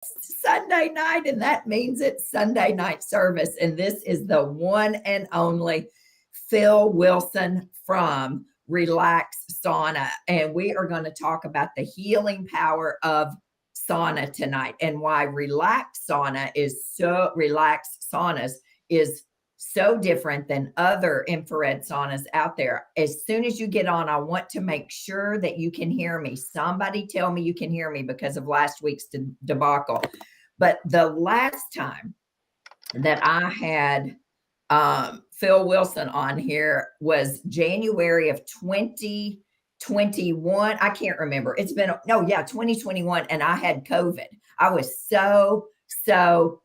Sunday night, and that means it's Sunday night service. And this is the one and only Phil Wilson from Relax Sauna. And we are going to talk about the healing power of sauna tonight and why relaxed saunas is so different than other infrared saunas out there. As soon as you get on, I want to make sure that you can hear me. Somebody tell me you can hear me because of last week's debacle. But the last time that I had Phil Wilson on here was January of 2021. I can't remember. It's been, no, yeah, 2021. And I had COVID. I was so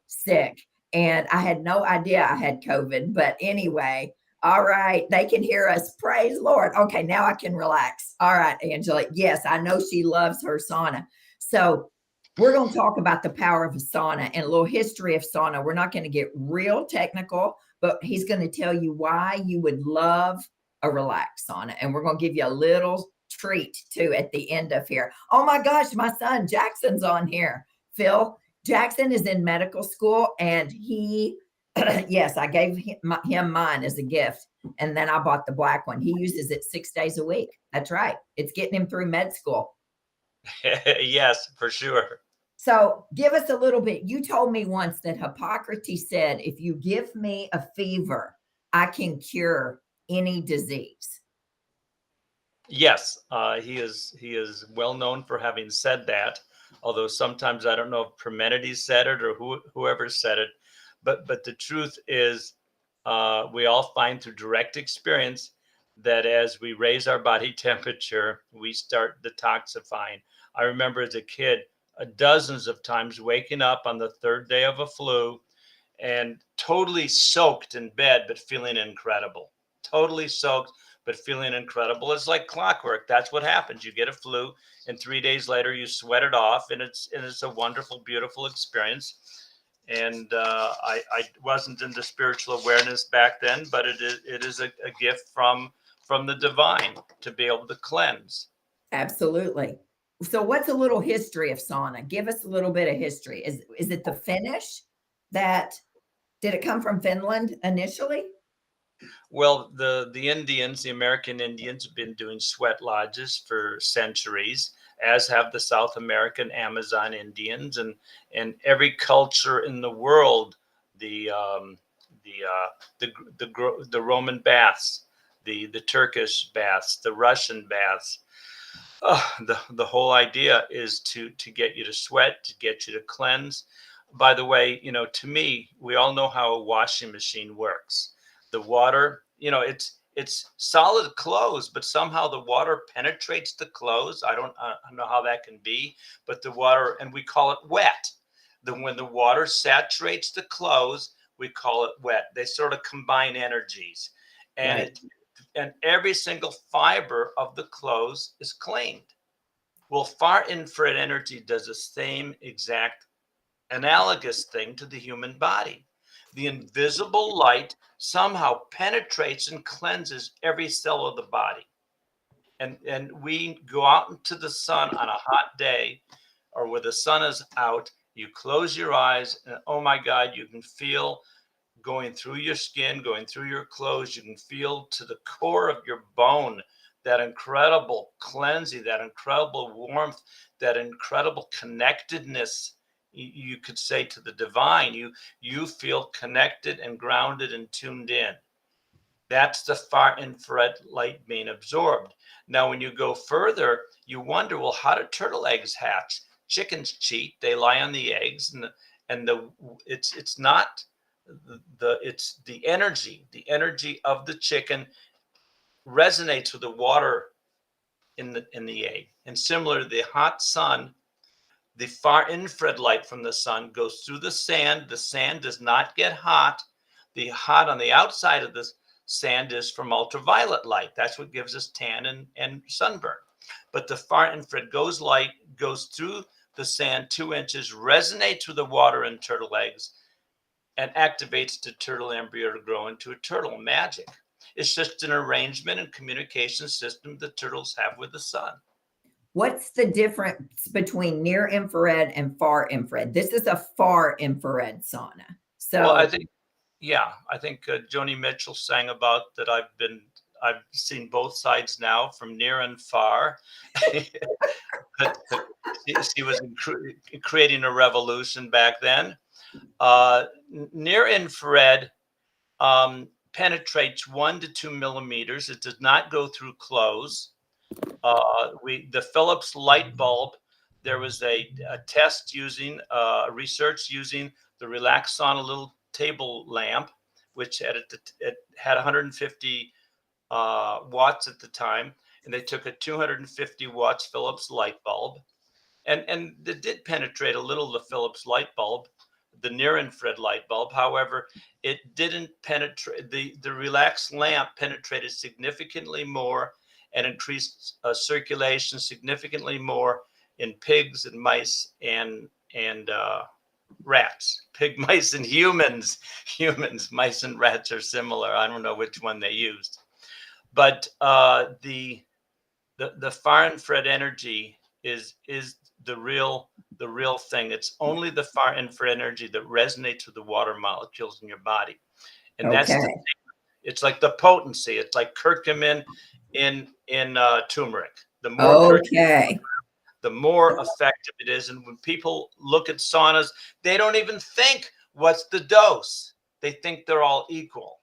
sick. And I had no idea I had COVID. But anyway, all right, they can hear us. Praise Lord. Okay, now I can relax. All right, Angela. Yes, I know she loves her sauna. So we're going to talk about the power of a sauna and a little history of sauna. We're not going to get real technical, but he's going to tell you why you would love a relaxed sauna. And we're going to give you a little treat too at the end of here. Oh my gosh, my son Jackson's on here. Phil, Jackson is in medical school and he, yes, I gave him mine as a gift. And then I bought the black one. He uses it 6 days a week. That's right. It's getting him through med school. Yes, for sure. So give us a little bit. You told me once that Hippocrates said, if you give me a fever, I can cure any disease. Yes, he is well known for having said that. Although sometimes I don't know if Parmenides said it or whoever said it, but the truth is, we all find through direct experience that as we raise our body temperature, we start detoxifying. I remember as a kid, dozens of times waking up on the third day of a flu and totally soaked in bed, but feeling incredible. Totally soaked, but feeling incredible. It's like clockwork. That's what happens. You get a flu, and 3 days later, you sweat it off, and it's a wonderful, beautiful experience. And I wasn't into spiritual awareness back then, but it is a gift from the divine to be able to cleanse. Absolutely. So what's a little history of sauna? Give us a little bit of history. Is it the Finnish that did it come from Finland initially? Well, the Indians, the American Indians, have been doing sweat lodges for centuries, as have the South American Amazon Indians, and every culture in the world, the the Roman baths, the Turkish baths, the Russian baths. The whole idea is to get you to sweat, to get you to cleanse. By the way, to me, we all know how a washing machine works. The water, it's solid clothes, but somehow the water penetrates the clothes. I don't know how that can be, but the water, and we call it wet. When the water saturates the clothes, we call it wet. They sort of combine energies, and Right. and every single fiber of the clothes is cleaned. Well, far infrared energy does the same exact analogous thing to the human body. The invisible light somehow penetrates and cleanses every cell of the body. And we go out into the sun on a hot day or where the sun is out, you close your eyes, and oh my God, you can feel going through your skin, going through your clothes. You can feel to the core of your bone that incredible cleansing, that incredible warmth, that incredible connectedness. You could say to the divine. You feel connected and grounded and tuned in. That's the far infrared light being absorbed. Now, when you go further, you wonder, well, how do turtle eggs hatch? Chickens cheat; they lie on the eggs, and it's not it's the energy of the chicken resonates with the water in the egg. And similar to the hot sun, the far infrared light from the sun goes through the sand. The sand does not get hot. The hot on the outside of the sand is from ultraviolet light. That's what gives us tan and sunburn. But the far infrared goes through the sand 2 inches, resonates with the water in turtle eggs, and activates the turtle embryo to grow into a turtle. Magic. It's just an arrangement and communication system the turtles have with the sun. What's the difference between near infrared and far infrared? This is a far infrared sauna. Well, I So, think, yeah, I think Joni Mitchell sang about that. I've seen both sides now, from near and far. But she was creating a revolution back then. Near infrared penetrates 1 to 2 millimeters. It does not go through clothes. The Philips light bulb. There was a test using research using the Relax Sauna little table lamp, which it had 150 watts at the time, and they took a 250 watts Philips light bulb, and it did penetrate a little, the Philips light bulb, the near infrared light bulb. However, it didn't penetrate. The Relax lamp penetrated significantly more and increased circulation significantly more in pigs and mice and rats. Pig, mice, and humans. Mice and rats are similar. I don't know which one they used, but the far infrared energy is the real thing. It's only the far infrared energy that resonates with the water molecules in your body, and that's okay. it's like the potency. It's like curcumin in turmeric. The more curcumin, Okay. the more effective it is. And when people look at saunas, they don't even think, what's the dose? They think they're all equal.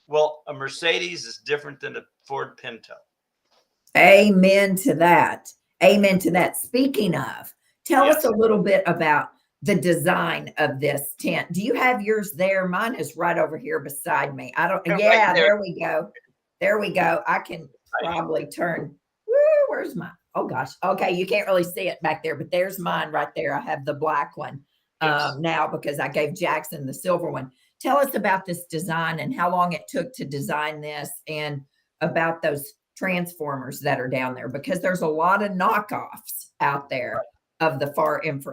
Well, a Mercedes is different than a Ford Pinto. Amen to that. Amen to that. Speaking of, tell us Yes. a little bit about the design of this tent. Do you have yours there? Mine is right over here beside me. I don't, Right yeah, there. there we go. There we go. I can probably turn. Woo, where's mine? Oh gosh. Okay, you can't really see it back there, but there's mine right there. I have the black one Yes. now because I gave Jackson the silver one. Tell us about this design and how long it took to design this, and about those transformers that are down there, because there's a lot of knockoffs out there of the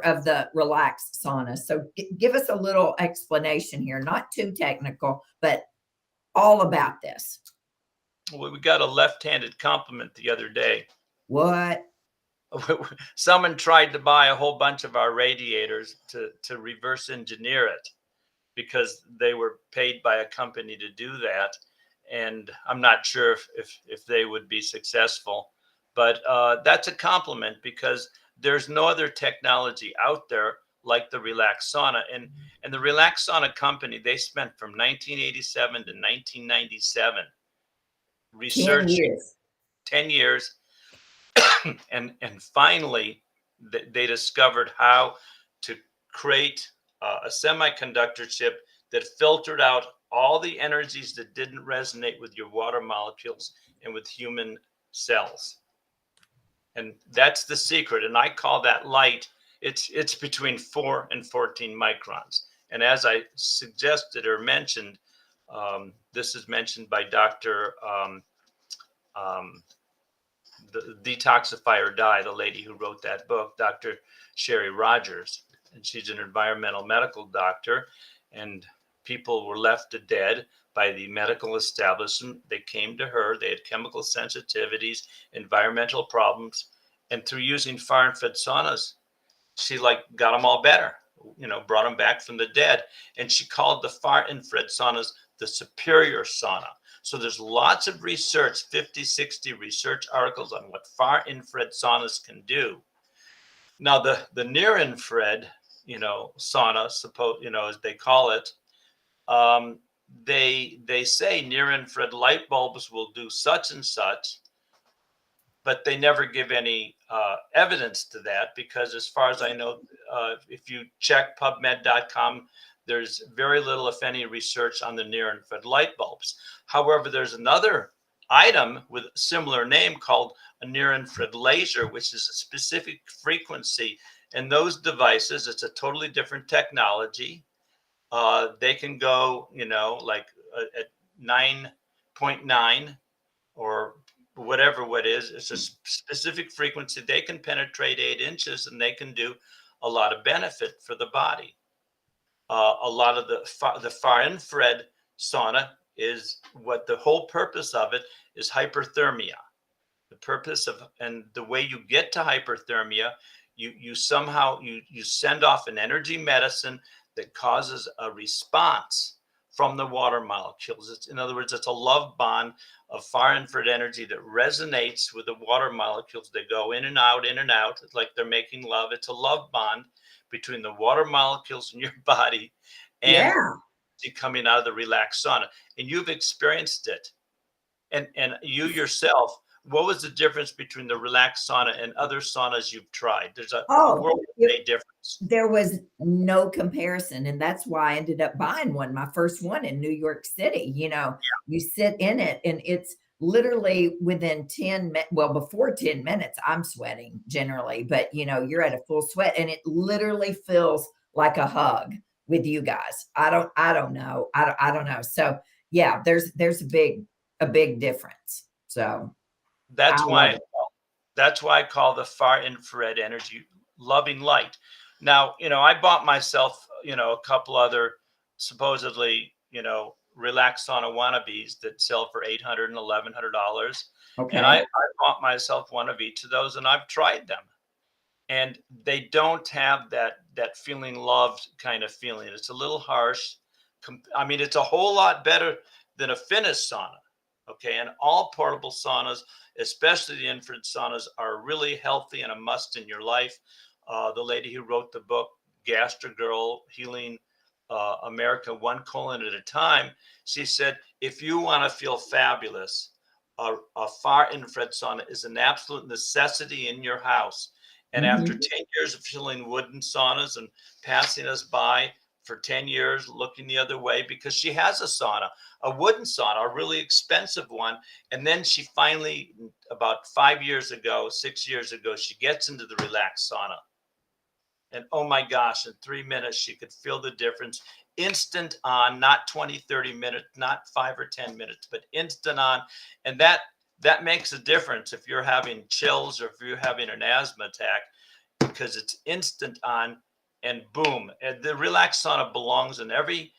of the relaxed sauna. So give us a little explanation here, not too technical, but all about this. Well, we got a left-handed compliment the other day. What? Someone tried to buy a whole bunch of our radiators to reverse engineer it, because they were paid by a company to do that, and I'm not sure if they would be successful. But that's a compliment, because there's no other technology out there like the Relax Sauna. And the Relax Sauna company, they spent from 1987 to 1997 10 researching, years. 10 years, and finally they discovered how to create a semiconductor chip that filtered out all the energies that didn't resonate with your water molecules and with human cells. And that's the secret. And I call that light. It's between 4 and 14 microns. And as I suggested or mentioned, this is mentioned by Dr. The Detoxify or Die, the lady who wrote that book, Dr. Sherry Rogers. And she's an environmental medical doctor. And people were left dead by the medical establishment. They came to her. They had chemical sensitivities, environmental problems. And through using far infrared saunas, she got them all better, brought them back from the dead. And she called the far infrared saunas the superior sauna. So there's lots of research, 50, 60 research articles on what far infrared saunas can do. Now, the near infrared, sauna, as they call it, they say near infrared light bulbs will do such and such, but they never give any evidence to that, because as far as I know, if you check PubMed.com, there's very little, if any, research on the near infrared light bulbs. However, there's another item with a similar name called a near infrared laser, which is a specific frequency. And those devices, it's a totally different technology. They can go, at 9.9 or whatever what is. It's a specific frequency. They can penetrate 8 inches, and they can do a lot of benefit for the body. A lot of the far infrared sauna is, what the whole purpose of it is, hyperthermia. The purpose of, and the way you get to hyperthermia, you somehow you send off an energy medicine that causes a response from the water molecules. In other words, it's a love bond of far infrared energy that resonates with the water molecules. They go in and out, in and out. It's like they're making love. It's a love bond between the water molecules in your body and Yeah. coming out of the relaxed sauna. And you've experienced it. And you yourself, what was the difference between the relaxed sauna and other saunas you've tried? There's a Oh, world of difference. there was no comparison. And that's why I ended up buying one, my first one in New York City. You sit in it and it's literally within 10 minutes. Well, before 10 minutes, I'm sweating generally, but you're at a full sweat and it literally feels like a hug with you guys. I don't know. I don't know. So yeah, there's a big difference. So I That's love why it. that's why I call the far infrared energy loving light. Now, I bought myself, a couple other supposedly, relaxed sauna wannabes that sell for $800 and $1,100. And Okay. I bought myself one of each of those and I've tried them. And they don't have that feeling loved kind of feeling. It's a little harsh. I mean, it's a whole lot better than a finished sauna. Okay, and all portable saunas, especially the infrared saunas, are really healthy and a must in your life. The lady who wrote the book Gastro Girl Healing America One Colon at a Time, she said, if you want to feel fabulous, a far infrared sauna is an absolute necessity in your house. And after Mhm. 10 years of filling wooden saunas and passing us by for 10 years, looking the other way, because she has a wooden sauna, a really expensive one. And then she finally, about 5 years ago, 6 years ago, she gets into the relaxed sauna. And oh my gosh, in 3 minutes, she could feel the difference. Instant on, not 20, 30 minutes, not 5 or 10 minutes, but instant on. And that makes a difference if you're having chills or if you're having an asthma attack, because it's instant on and boom. And the relaxed sauna belongs in every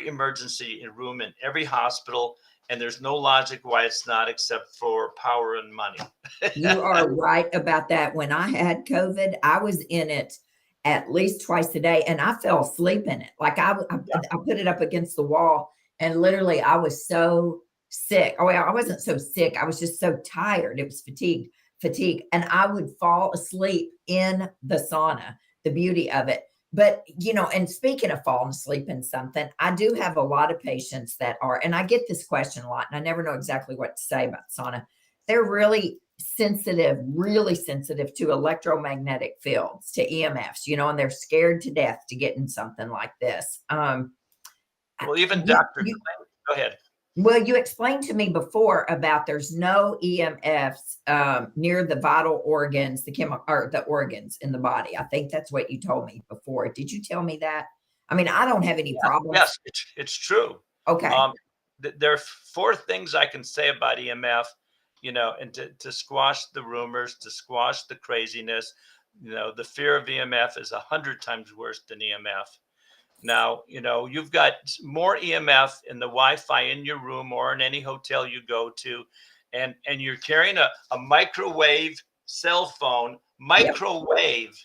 emergency room in every hospital. And there's no logic why it's not, except for power and money. You are right about that. When I had COVID, I was in it at least twice a day and I fell asleep in it. Like I put it up against the wall and literally I was so sick. Oh, well, I wasn't so sick. I was just so tired. It was fatigue. And I would fall asleep in the sauna, the beauty of it. But, and speaking of falling asleep in something, I do have a lot of patients that are, and I get this question a lot, and I never know exactly what to say about sauna. They're really sensitive to electromagnetic fields, to EMFs, and they're scared to death to get in something like this. Well, even You, Dr. you, Clay, go ahead. well, you explained to me before about there's no EMFs near the vital organs, the chemical or the organs in the body. I think that's what you told me before. Did you tell me that? I mean, I don't have any problems. Yes, it's true. Okay. Um, there are four things I can say about EMF, and to squash the rumors, to squash the craziness. The fear of EMF is 100 times worse than EMF. Now, you've got more EMF in the Wi-Fi in your room or in any hotel you go to, and you're carrying a microwave cell phone, Yep. microwave.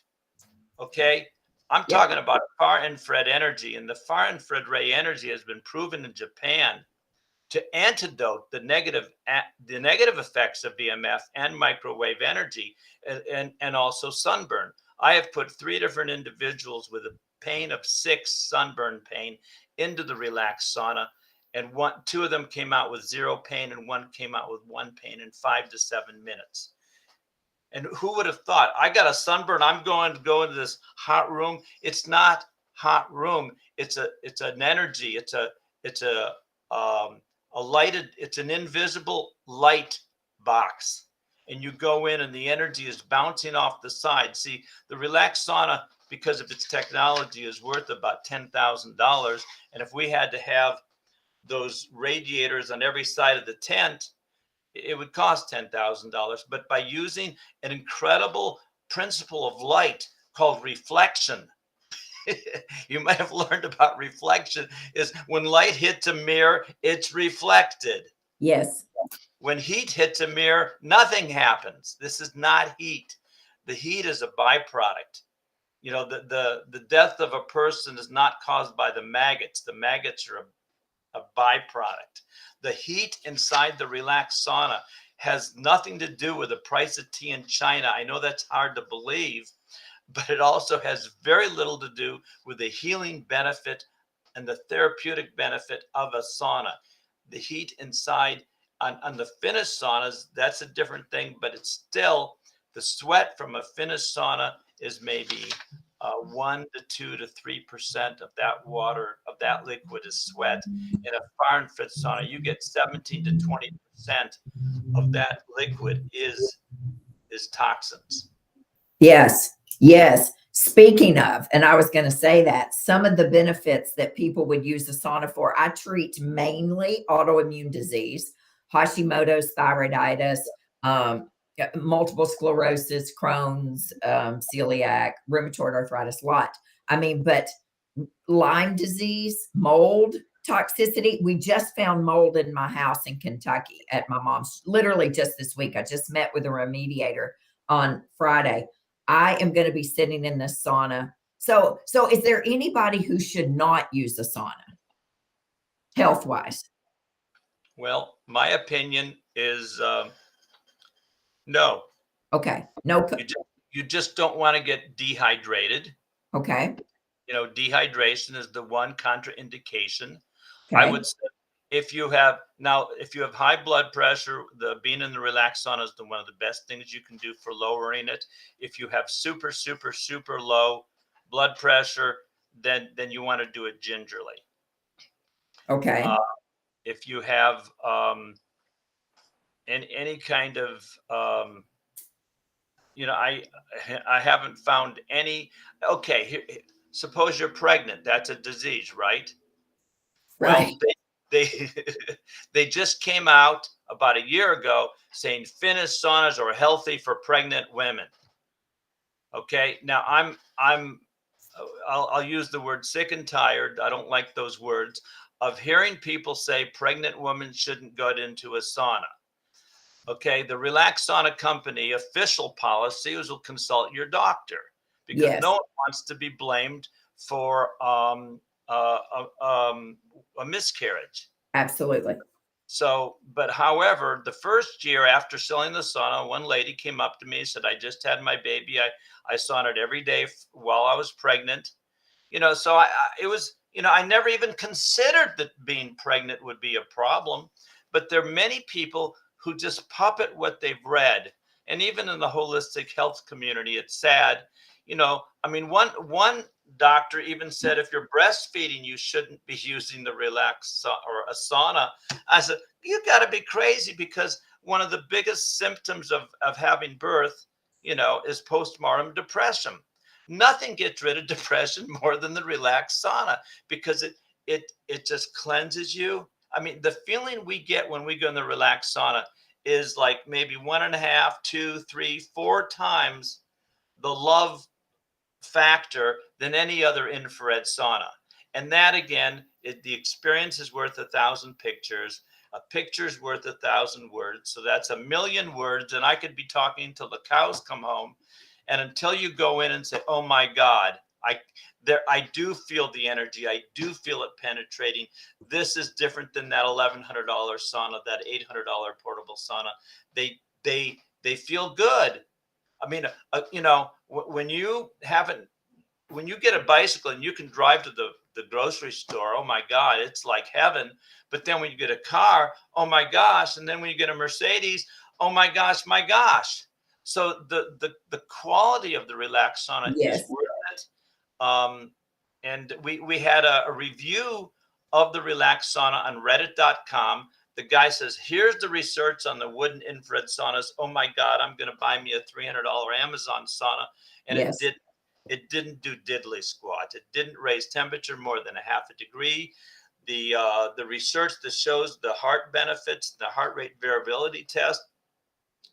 Okay. I'm Yep. talking about far infrared energy, and the far infrared ray energy has been proven in Japan to antidote the negative effects of EMF and microwave energy, and also sunburn. I have put 3 different individuals with a pain of 6 sunburn pain into the relaxed sauna, and 2 of them came out with 0 pain, and 1 came out with 1 pain in 5 to 7 minutes. And who would have thought? I got a sunburn. I'm going to go into this hot room. It's not hot room. It's an energy. It's a lighted. It's an invisible light box. And you go in, and the energy is bouncing off the side. See, the relaxed sauna, because of its technology, is worth about $10,000. And if we had to have those radiators on every side of the tent, it would cost $10,000. But by using an incredible principle of light called reflection, you might have learned about reflection, is when light hits a mirror, it's reflected. Yes. When heat hits a mirror, nothing happens. This is not heat. The heat is a byproduct. You know, the death of a person is not caused by the maggots. The maggots are a byproduct. The heat inside the relaxed sauna has nothing to do with the price of tea in China. I know that's hard to believe, but it also has very little to do with the healing benefit and the therapeutic benefit of a sauna. The heat inside on the Finnish saunas, that's a different thing, but it's still the sweat from a Finnish sauna is maybe 1 to 2 to 3% of that water, of that liquid is sweat. In a Fahrenheit sauna, you get 17 to 20% of that liquid is toxins. Yes, yes. Speaking of, and I was going to say that some of the benefits that people would use the sauna for, I treat mainly autoimmune disease, Hashimoto's, thyroiditis, multiple sclerosis, Crohn's, celiac, rheumatoid arthritis, lot. I mean, but Lyme disease, mold, toxicity. We just found mold in my house in Kentucky at my mom's, literally just this week. I just met with a remediator on Friday. I am going to be sitting in the sauna. So is there anybody who should not use the sauna health wise? Well, my opinion is no. Okay. No. You just don't want to get dehydrated. Okay. You know, dehydration is the one contraindication. I Okay. would say if you have high blood pressure, the being in the relaxed sauna is one of the best things you can do for lowering it. If you have super, super, super low blood pressure, then you want to do it gingerly. Okay. If you have any kind of I haven't found any. Okay, suppose you're pregnant. That's a disease, right? Right. Well, they they just came out about a year ago saying Finnish saunas are healthy for pregnant women. Okay, now I'll use the word sick and tired. I don't like those words of hearing people say pregnant women shouldn't go into a sauna. Okay, the Relax Sauna Company official policy is will consult your doctor because Yes. no one wants to be blamed for a miscarriage. Absolutely. So, but however, the first year after selling the sauna, one lady came up to me and said, "I just had my baby. I saunaed every day while I was pregnant." You know, so it was, I never even considered that being pregnant would be a problem. But there are many people who just puppet what they've read. And even in the holistic health community, it's sad. I mean, one doctor even said if you're breastfeeding, you shouldn't be using the relax or a sauna. I said, you got to be crazy because one of the biggest symptoms of having birth, is postpartum depression. Nothing gets rid of depression more than the relaxed sauna because it just cleanses you. I mean, the feeling we get when we go in the relaxed sauna is like maybe 1.5, 2, 3, 4 times the love factor than any other infrared sauna. And that again, the experience is worth 1,000 pictures. A picture's worth 1,000 words. So that's 1,000,000 words. And I could be talking till the cows come home. And until you go in and say, oh my God, I do feel the energy. I do feel it penetrating. This is different than that $1,100 sauna, that $800 portable sauna. They feel good. I mean, when you get a bicycle and you can drive to the grocery store, oh my God, it's like heaven. But then when you get a car, oh my gosh. And then when you get a Mercedes, oh my gosh, my gosh. So the quality of the relaxed sauna Yes. is worth it. And we had a review of the relaxed sauna on reddit.com. The guy says, here's the research on the wooden infrared saunas. Oh my God, I'm going to buy me a $300 Amazon sauna. And Yes. it didn't do diddly squat. It didn't raise temperature more than 0.5 degree. The research that shows the heart benefits, the heart rate variability test,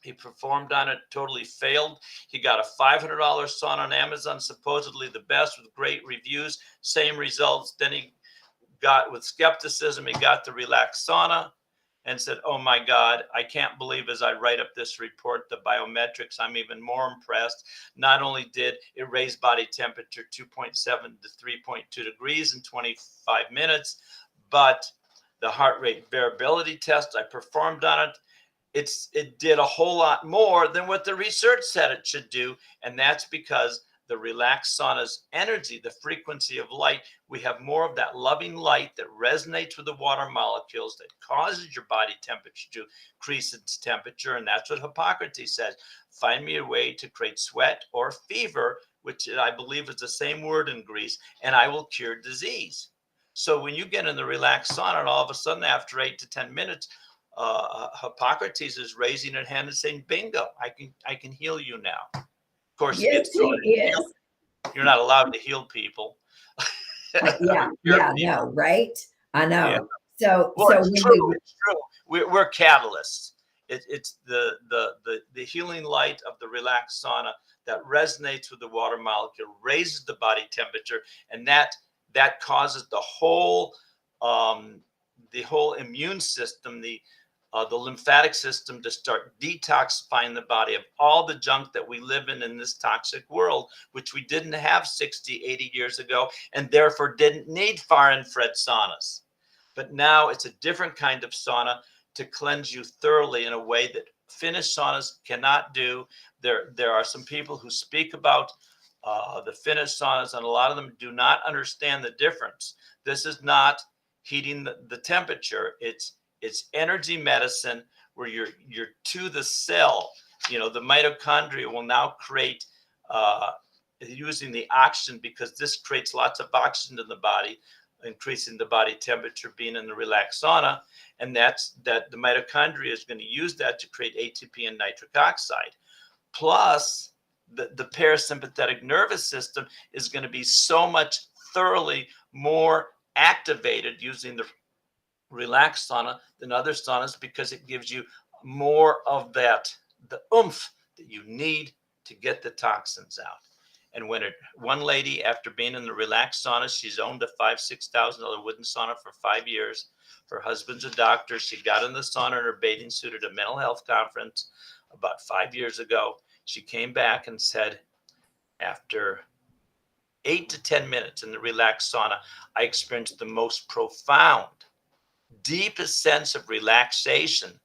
he performed on it, totally failed. He got a $500 sauna on Amazon, supposedly the best with great reviews, same results. Then he got, with skepticism, he got the relaxed sauna. and said, oh my God, I can't believe as I write up this report, the biometrics, I'm even more impressed. Not only did it raise body temperature 2.7 to 3.2 degrees in 25 minutes, but the heart rate variability test I performed on it, it did a whole lot more than what the research said it should do. And that's because the relaxed sauna's energy, the frequency of light, we have more of that loving light that resonates with the water molecules, that causes your body temperature to increase its temperature. And that's what Hippocrates says: find me a way to create sweat or fever, which I believe is the same word in Greece, and I will cure disease. So when you get in the relaxed sauna, and all of a sudden after 8 to 10 minutes, Hippocrates is raising a hand and saying, bingo, I can heal you now. Of course, he Yes, gets thrown he in jail. is. You're not allowed to heal people. Yeah, no, right? I know. Yeah. So, Well, so it's when true. we, It's true. We're catalysts. It's the healing light of the relaxed sauna that resonates with the water molecule, raises the body temperature, and that causes the whole immune system, the lymphatic system, to start detoxifying the body of all the junk that we live in this toxic world, which we didn't have 60, 80 years ago, and therefore didn't need far infrared saunas. But now it's a different kind of sauna to cleanse you thoroughly in a way that Finnish saunas cannot do. There are some people who speak about the Finnish saunas, and a lot of them do not understand the difference. This is not heating the temperature. It's energy medicine, where you're to the cell. The mitochondria will now create using the oxygen, because this creates lots of oxygen in the body, increasing the body temperature, being in the relaxed sauna. And that the mitochondria is going to use that to create ATP and nitric oxide. Plus, the parasympathetic nervous system is going to be so much thoroughly more activated using the relaxed sauna than other saunas, because it gives you more of the oomph that you need to get the toxins out. And one lady, after being in the relaxed sauna, she's owned a $5,000-$6,000 wooden sauna for 5 years. Her husband's a doctor. She got in the sauna in her bathing suit at a mental health conference about 5 years ago. She came back and said, after 8 to 10 minutes in the relaxed sauna, I experienced the most profound, deepest sense of relaxation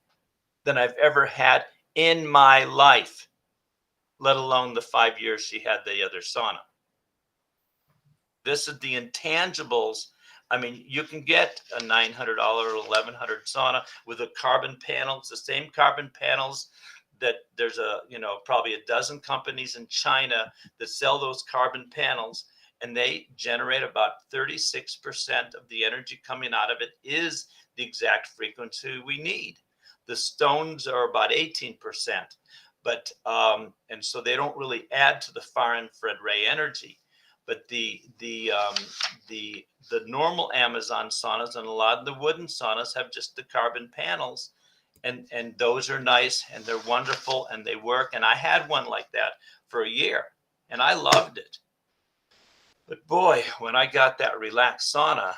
than I've ever had in my life, let alone the 5 years she had the other sauna. This is the intangibles. I mean, you can get a $900 or $1,100 sauna with a carbon panel. It's the same carbon panels that there's probably a dozen companies in China that sell those carbon panels, and they generate about 36% of the energy coming out of it is the exact frequency we need. The stones are about 18%, but and so they don't really add to the far infrared ray energy. But the normal Amazon saunas and a lot of the wooden saunas have just the carbon panels, and those are nice and they're wonderful and they work. And I had one like that for a year and I loved it. But boy, when I got that relaxed sauna,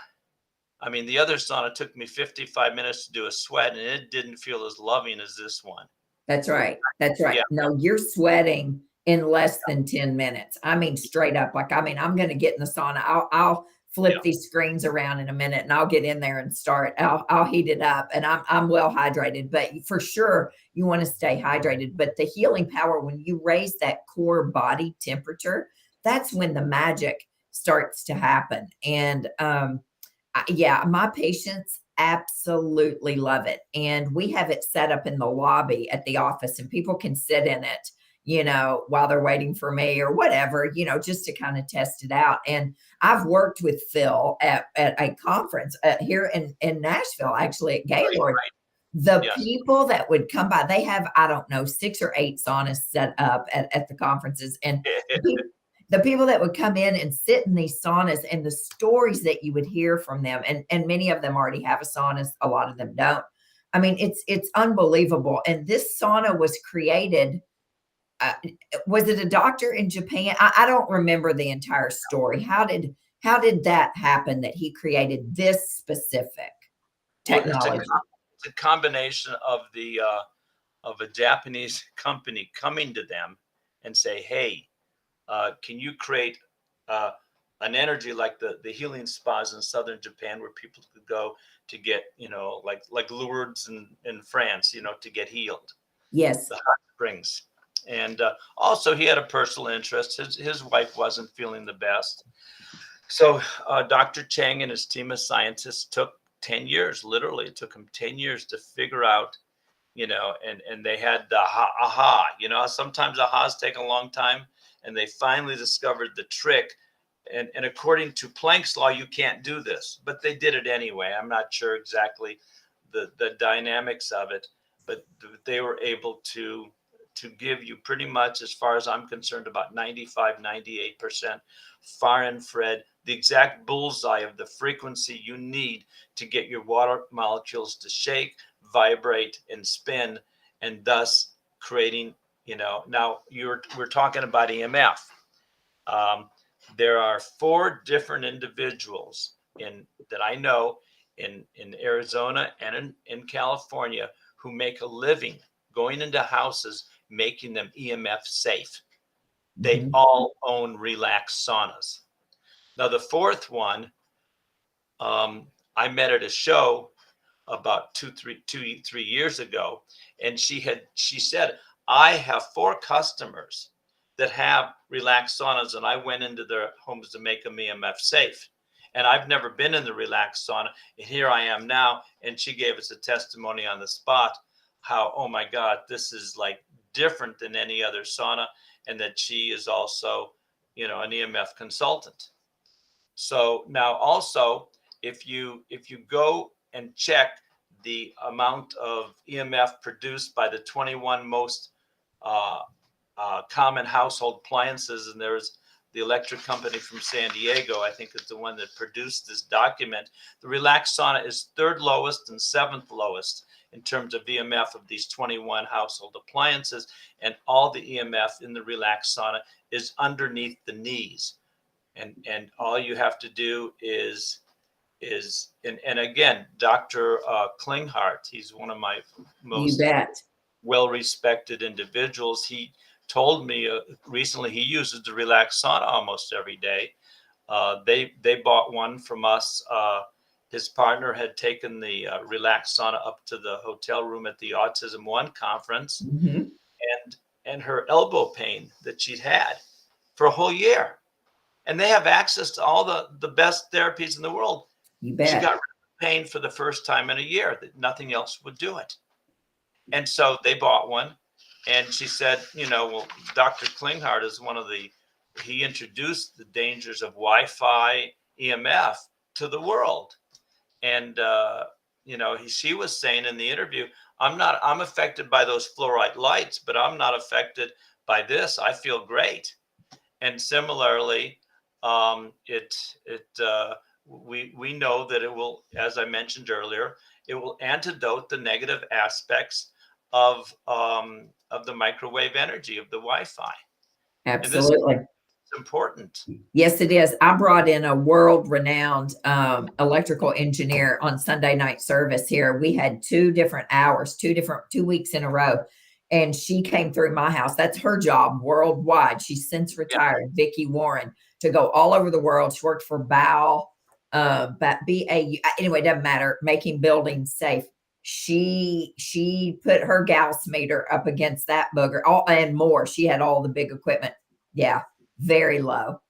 I mean, the other sauna took me 55 minutes to do a sweat, and it didn't feel as loving as this one. that's right. That's right. Yeah. No, you're sweating in less than 10 minutes. I mean, straight up. Like, I mean, I'm going to get in the sauna. I'll flip these screens around in a minute and I'll get in there and start. I'll heat it up, and I'm well hydrated, but for sure you want to stay hydrated. But the healing power, when you raise that core body temperature, that's when the magic starts to happen. And, yeah, my patients absolutely love it. And we have it set up in the lobby at the office, and people can sit in it, while they're waiting for me or whatever, just to kind of test it out. And I've worked with Phil at a conference here in Nashville, actually at Gaylord. Right. The Yes. people that would come by, they have, I don't know, 6 or 8 saunas set up at the conferences. And the people that would come in and sit in these saunas, and the stories that you would hear from them, and many of them already have a sauna, a lot of them don't. I mean, it's unbelievable. And this sauna was created. Was it a doctor in Japan? I don't remember the entire story. How did that happen, that he created this specific Well, technology? it's a combination of of a Japanese company coming to them and say, hey, can you create an energy like the healing spas in southern Japan where people could go to get, like Lourdes in France, to get healed, Yes. the hot springs. And also he had a personal interest. His wife wasn't feeling the best. So Dr. Chang and his team of scientists took 10 years, literally it took them 10 years to figure out, and they had the aha, sometimes ahas take a long time, and they finally discovered the trick. And according to Planck's law, you can't do this, but they did it anyway. I'm not sure exactly the dynamics of it, but they were able to give you pretty much, as far as I'm concerned, about 95-98% far infrared, the exact bullseye of the frequency you need to get your water molecules to shake, vibrate, and spin, and thus creating, now we're talking about EMF. There are 4 different individuals that I know in Arizona and in California who make a living going into houses, making them EMF safe. They all own relaxed saunas. Now, the 4th one, I met at a show about 3 years ago, and she said, I have 4 customers that have relaxed saunas, and I went into their homes to make them EMF safe. And I've never been in the relaxed sauna, and here I am now. And she gave us a testimony on the spot how, oh my God, this is like different than any other sauna, and that she is also, an EMF consultant. So now also, if you go and check the amount of EMF produced by the 21 most common household appliances, and there's the electric company from San Diego, I think, is the one that produced this document. The relaxed sauna is 3rd lowest and 7th lowest in terms of EMF of these 21 household appliances, and all the EMF in the relaxed sauna is underneath the knees. And all you have to do is and again, Dr. Klinghardt, he's one of my most well-respected individuals. He told me recently he uses the relaxed sauna almost every day. They bought one from us. His partner had taken the relaxed sauna up to the hotel room at the Autism One conference, and her elbow pain that she'd had for a whole year. And they have access to all the best therapies in the world. You bet. She got rid of pain for the first time in a year, that nothing else would do it. And so they bought one. And she said, well, Dr. Klinghardt is he introduced the dangers of Wi-Fi EMF to the world. And, she was saying in the interview, I'm affected by those fluorite lights, but I'm not affected by this. I feel great. And similarly, we know that it will, as I mentioned earlier, it will antidote the negative aspects of the microwave energy of the Wi-Fi. Absolutely. And this is important. Yes, it is. I brought in a world-renowned electrical engineer on Sunday night service here. We had 2 different hours, 2 weeks in a row. And she came through my house. That's her job worldwide. She's since retired, Vicki Warren, to go all over the world. She worked for BAU, BAU. Anyway, it doesn't matter. Making buildings safe. She put her Gauss meter up against that booger, and more. She had all the big equipment. Yeah, very low,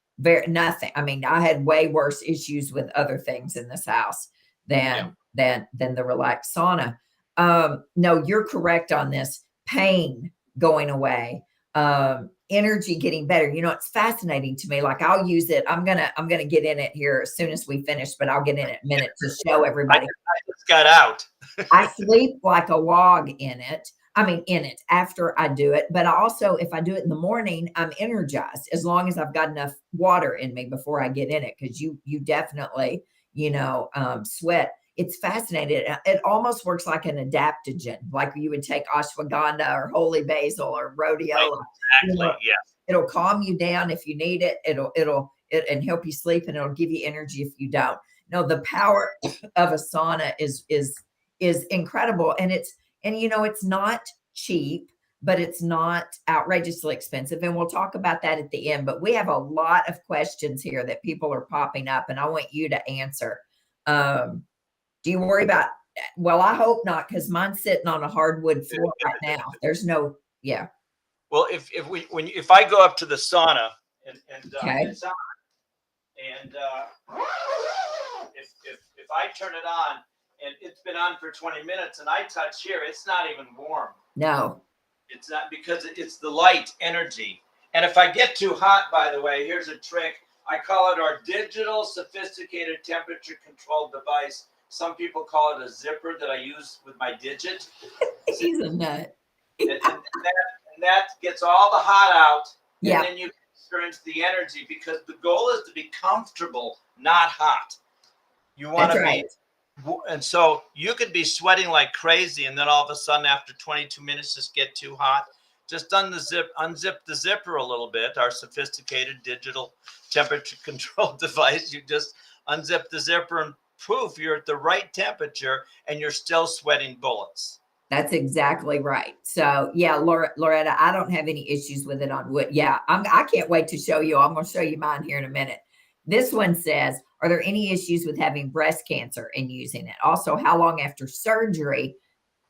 nothing. I mean, I had way worse issues with other things in this house than the relaxed sauna. No, you're correct on this. Pain going away, energy getting better. It's fascinating to me. Like, I'll use it. I'm gonna get in it here as soon as we finish, but I'll get in it in a minute to show everybody. I just got out. I sleep like a log in it. After I do it, but also if I do it in the morning, I'm energized as long as I've got enough water in me before I get in it. Cause you definitely, sweat. It's fascinating. It almost works like an adaptogen, like you would take ashwagandha or holy basil or rhodiola. Exactly. Yeah. It'll calm you down if you need it. It'll and help you sleep, and it'll give you energy if you don't. No, the power of a sauna is is incredible. And it's not cheap, but it's not outrageously expensive. And we'll talk about that at the end. But we have a lot of questions here that people are popping up, and I want you to answer. Do you worry about, well, I hope not, because mine's sitting on a hardwood floor right now. There's no, yeah. Well, if I go up to the sauna and Okay. it's on, and if I turn it on and it's been on for 20 minutes and I touch here, it's not even warm. No. It's not, because it's the light energy. And if I get too hot, by the way, here's a trick. I call it our digital sophisticated temperature control device. Some people call it a zipper that I use with my digit. He's a nut. and that gets all the hot out. And Yeah. then you experience the energy, because the goal is to be comfortable, not hot. You want to be, and so you could be sweating like crazy, and then all of a sudden after 22 minutes just get too hot. Just unzip the zipper a little bit, our sophisticated digital temperature control device. You just unzip the zipper and poof, you're at the right temperature and you're still sweating bullets. That's exactly right. So yeah, Loretta, I don't have any issues with it on wood. Yeah, I can't wait to show you. I'm going to show you mine here in a minute. This one says, are there any issues with having breast cancer and using it? Also, how long after surgery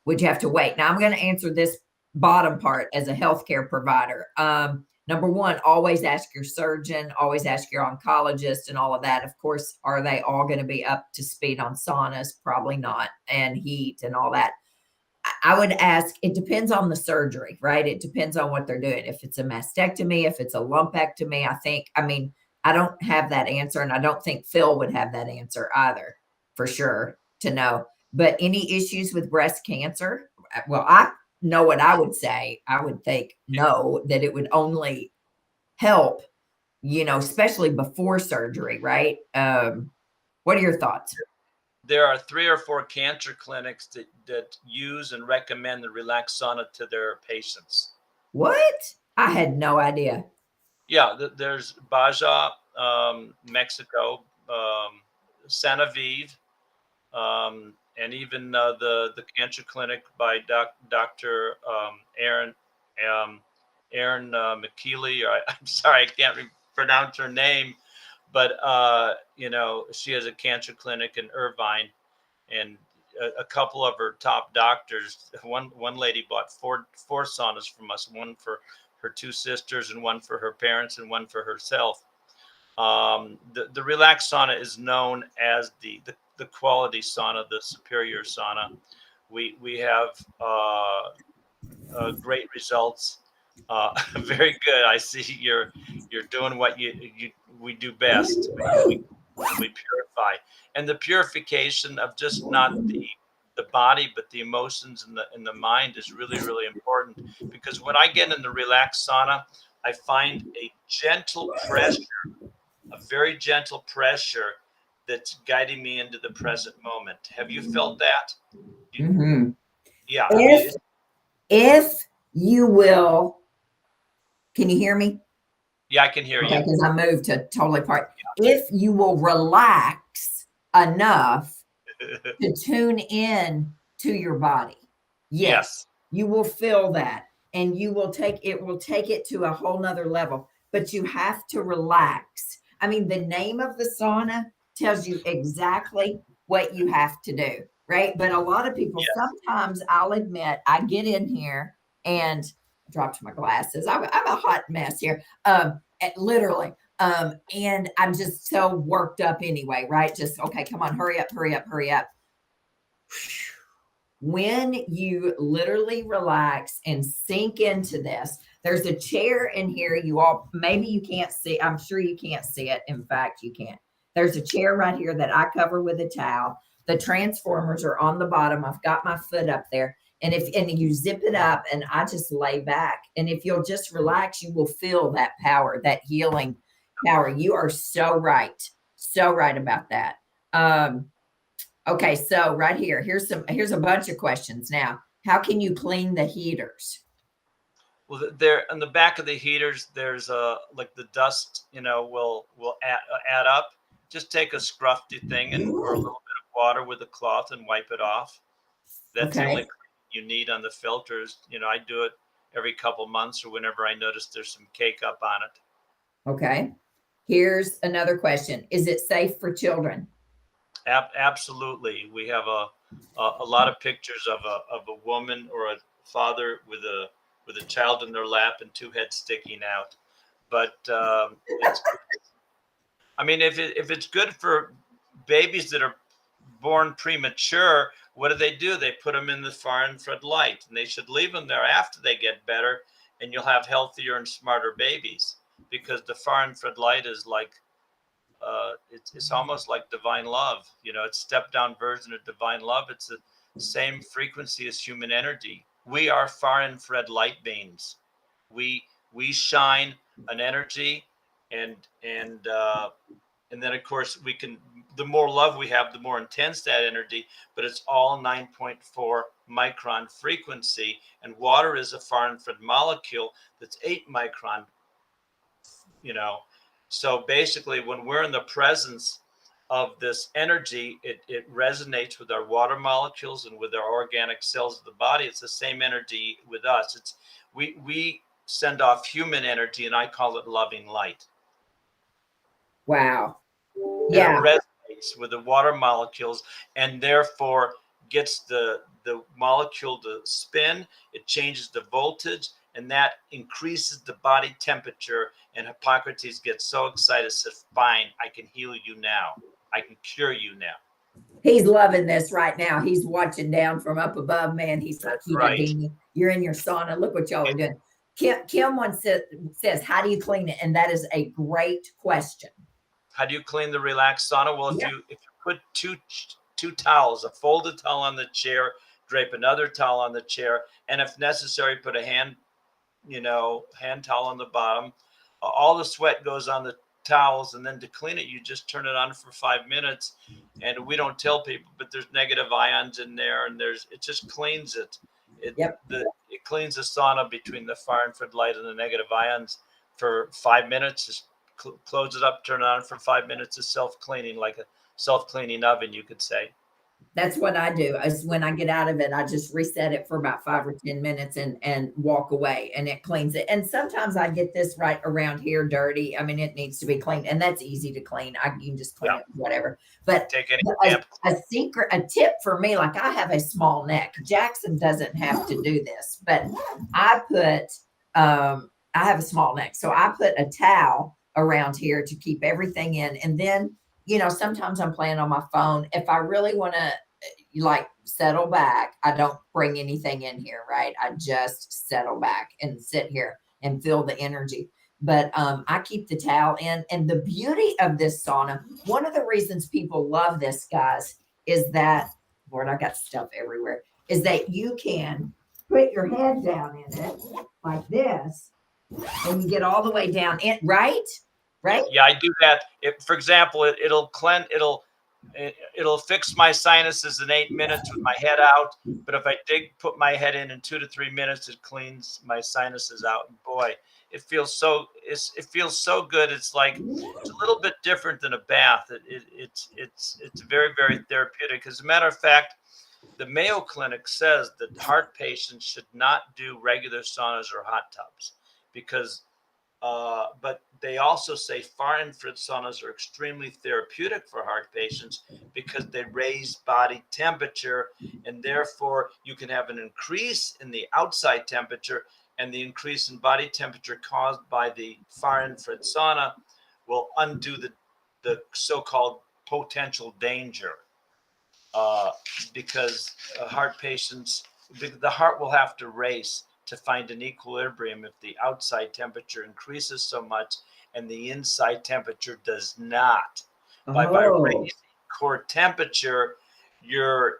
would you have to wait? Now, I'm going to answer this bottom part as a healthcare provider. Number one, always ask your surgeon, always ask your oncologist and all of that. Of course, are they all going to be up to speed on saunas? Probably not, and heat and all that. I would ask, it depends on the surgery, right? It depends on what they're doing. If it's a mastectomy, if it's a lumpectomy, I don't have that answer. And I don't think Phil would have that answer either, for sure, to know. But any issues with breast cancer? Well, I know what I would say. I would think no, that it would only help, especially before surgery, right? What are your thoughts? There are 3 or 4 cancer clinics that use and recommend the relaxed sauna to their patients. What? I had no idea. Yeah, there's Baja, Mexico, Santa Vive, and even the cancer clinic by Dr. Aaron McKeely. I'm sorry, I can't pronounce her name, but she has a cancer clinic in Irvine, and a couple of her top doctors. One lady bought four saunas from us, one for her 2 sisters and one for her parents and one for herself. The relaxed sauna is known as the quality sauna, the superior sauna. We have great results. Very good. I see you're doing what we do best. We purify, and the purification of just not the body, but the emotions and the mind is really, really important. Because when I get in the relaxed sauna, I find a gentle pressure, a very gentle pressure that's guiding me into the present moment. Have you felt that? Mm-hmm. Yeah. If you will, can you hear me? Yeah, I can hear you. Because I moved to totally part. Yeah. If you will relax enough to tune in to your body, yes, you will feel that, and it will take it to a whole nother level. But you have to relax. I mean, the name of the sauna tells you exactly what you have to do, right? But a lot of people, sometimes I'll admit, I get in here and I dropped my glasses. I'm a hot mess here. Literally. And I'm just so worked up anyway, right? Just, okay, come on, hurry up, hurry up, hurry up. When you literally relax and sink into this, there's a chair in here. Maybe you can't see. I'm sure you can't see it. In fact, you can't. There's a chair right here that I cover with a towel. The transformers are on the bottom. I've got my foot up there. And you zip it up, and I just lay back. And if you'll just relax, you will feel that power, that healing power. You are so right. So right about that. Okay, so right here, here's a bunch of questions. Now, how can you clean the heaters? Well, there on the back of the heaters, there's like the dust, will add up. Just take a scruffy thing or a little bit of water with a cloth and wipe it off. That's the only Okay. cleaning you need on the filters. I do it every couple months or whenever I notice there's some cake up on it. Okay. Here's another question. Is it safe for children? Absolutely. We have a lot of pictures of a woman or a father with a child in their lap and two heads sticking out. But it's I mean, if it's good for babies that are born premature, what do? They put them in the far infrared light, and they should leave them there after they get better, and you'll have healthier and smarter babies because the far infrared light is like it's almost like divine love. It's stepped down version of divine love. It's the same frequency as human energy. We are far infrared light beings. We shine an energy, and and uh, and then of course we can. The more love we have, the more intense that energy. But it's all 9.4 micron frequency, and water is a far infrared molecule that's 8 micron. you know so basically, when we're in the presence of this energy, it resonates with our water molecules and with our organic cells of the body. It's the same energy with us. We send off human energy, and I call it loving light, Wow. and it Yeah. resonates with the water molecules, and therefore gets the molecule to spin. It changes the voltage, and that increases the body temperature. And Hippocrates gets so excited, says, fine, I can heal you now, I can cure you now. He's loving this right now. He's watching down from up above, man. He's like, That's yeah, right. Deanie, you're in your sauna. Look what y'all are doing. Kim once says, how do you clean it? And that is a great question. How do you clean the relaxed sauna? Well, if Yeah. you put two towels, a folded towel on the chair, drape another towel on the chair, and if necessary, put a hand towel on the bottom. All the sweat goes on the towels, and then to clean it, you just turn it on for 5 minutes. And we don't tell people, but there's negative ions in there, and it just cleans it. Yep. It cleans the sauna between the far infrared light and the negative ions for 5 minutes. Just close it up, turn it on for 5 minutes. It's self-cleaning, like a self-cleaning oven, you could say. That's what I do. Is when I get out of it, I just reset it for about 5 or 10 minutes and walk away, and it cleans it. And sometimes I get this right around here dirty. I mean, it needs to be cleaned, and that's easy to clean. You can just clean Yeah. it, whatever. But Take any a, damp. a tip for me, like I have a small neck. Jackson doesn't have to do this, but I have a small neck, so I put a towel around here to keep everything in, and then sometimes I'm playing on my phone. If I really want to like settle back, I don't bring anything in here, right? I just settle back and sit here and feel the energy. But I keep the towel in. And the beauty of this sauna, one of the reasons people love this, guys, is that, Lord, I got stuff everywhere, is that you can put your head down in it like this, and you get all the way down in, right? Right? Yeah, I do that. For example, it'll cleanse. It'll fix my sinuses in 8 minutes with my head out. But if I put my head in 2 to 3 minutes, it cleans my sinuses out. And boy, it feels so good. It's a little bit different than a bath. It's very, very therapeutic. As a matter of fact, the Mayo Clinic says that heart patients should not do regular saunas or hot tubs because but they also say far infrared saunas are extremely therapeutic for heart patients because they raise body temperature, and therefore you can have an increase in the outside temperature, and the increase in body temperature caused by the far infrared sauna will undo the so-called potential danger, uh, because heart patients, the heart will have to race to find an equilibrium if the outside temperature increases so much and the inside temperature does not. By Oh. raising core temperature, you're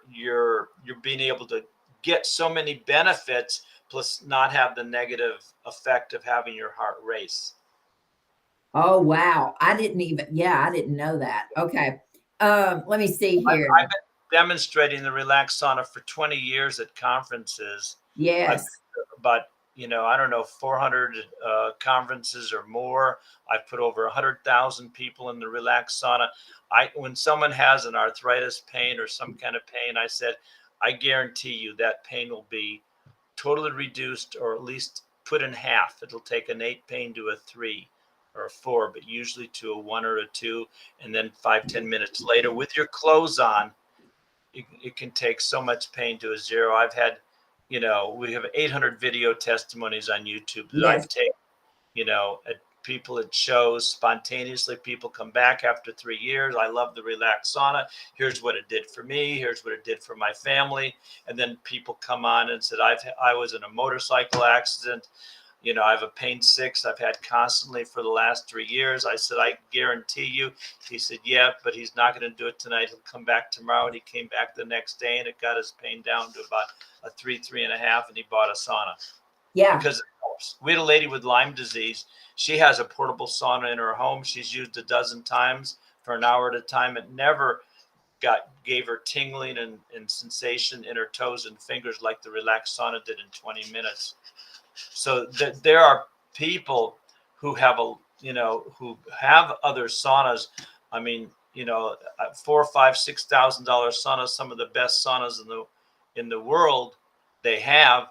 being able to get so many benefits, plus not have the negative effect of having your heart race. Oh, wow. I didn't know that. Okay. Let me see here. I've been demonstrating the relaxed sauna for 20 years at conferences. I've been Yes. to about, I don't know, 400 conferences or more. I've put over 100,000 people in the relaxed sauna. When someone has an arthritis pain or some kind of pain, I said, I guarantee you that pain will be totally reduced, or at least put in half. It'll take an 8 pain to a 3 or a 4, but usually to a 1 or a 2. And then 5-10 minutes later, with your clothes on, it can take so much pain to a 0. I've had, we have 800 video testimonies on YouTube that Yes. I've taken, at people at shows spontaneously. People come back after 3 years. I love the relaxed sauna. Here's what it did for me. Here's what it did for my family. And then people come on and said, I was in a motorcycle accident. I have a pain 6 I've had constantly for the last 3 years. I said, I guarantee you. He said, yeah, but he's not going to do it tonight. He'll come back tomorrow. And he came back the next day, and it got his pain down to about a 3.5, and he bought a sauna. Yeah. Because it helps. We had a lady with Lyme disease. She has a portable sauna in her home. She's used a dozen times for an hour at a time. It never gave her tingling and sensation in her toes and fingers like the relaxed sauna did in 20 minutes. So there are people who have who have other saunas. I mean, $4,000, $5,000, $6,000 saunas, some of the best saunas in the world they have.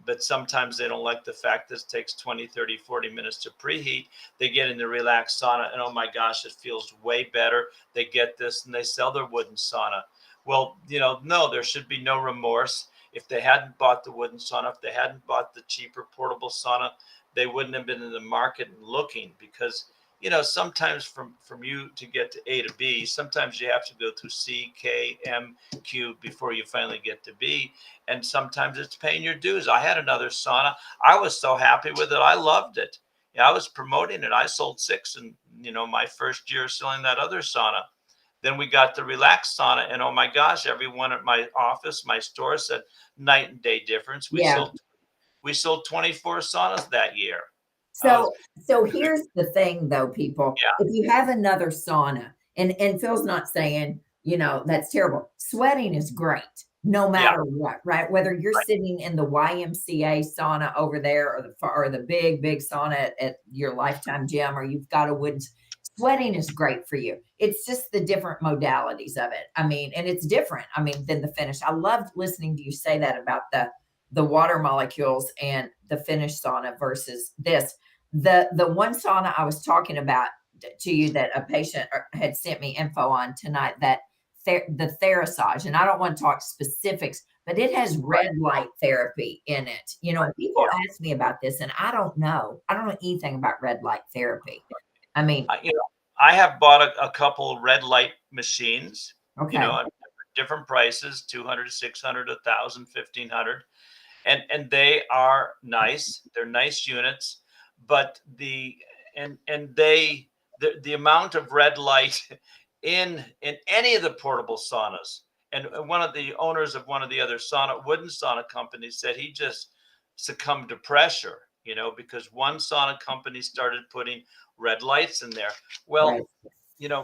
But sometimes they don't like the fact that it takes 20, 30, 40 minutes to preheat. They get in the relaxed sauna, and oh my gosh, it feels way better. They get this, and they sell their wooden sauna. Well, no, there should be no remorse. If they hadn't bought the wooden sauna, if they hadn't bought the cheaper portable sauna, they wouldn't have been in the market and looking, because sometimes from you to get to A to B, sometimes you have to go through C, K, M, Q before you finally get to B. And sometimes it's paying your dues. I had another sauna. I was so happy with it. I loved it. I was promoting it. I sold 6 in, my first year selling that other sauna. Then we got the relaxed sauna, and oh my gosh, everyone at my office, my store, said night and day difference. We sold 24 saunas that year. So here's the thing, though, people. Yeah. If you have another sauna, and Phil's not saying, that's terrible. Sweating is great, no matter what, right? Whether you're sitting in the YMCA sauna over there, or the big sauna at your Lifetime gym, or you've got a wooden. Sweating is great for you. It's just the different modalities of it. I mean, and it's different. I mean, than the finish. I loved listening to you say that about the water molecules and the Finnish sauna versus this. The one sauna I was talking about to you that a patient had sent me info on tonight, that the Therasage, and I don't want to talk specifics, but it has red light therapy in it. People ask me about this, and I don't know anything about red light therapy. I mean, I have bought a couple red light machines, okay. At different prices, 200, 600, 1,000, 1,500. And they are nice. They're nice units, but the amount of red light in any of the portable saunas, and one of the owners of one of the other wooden sauna companies said he just succumbed to pressure, because one sauna company started putting red lights in there. Well,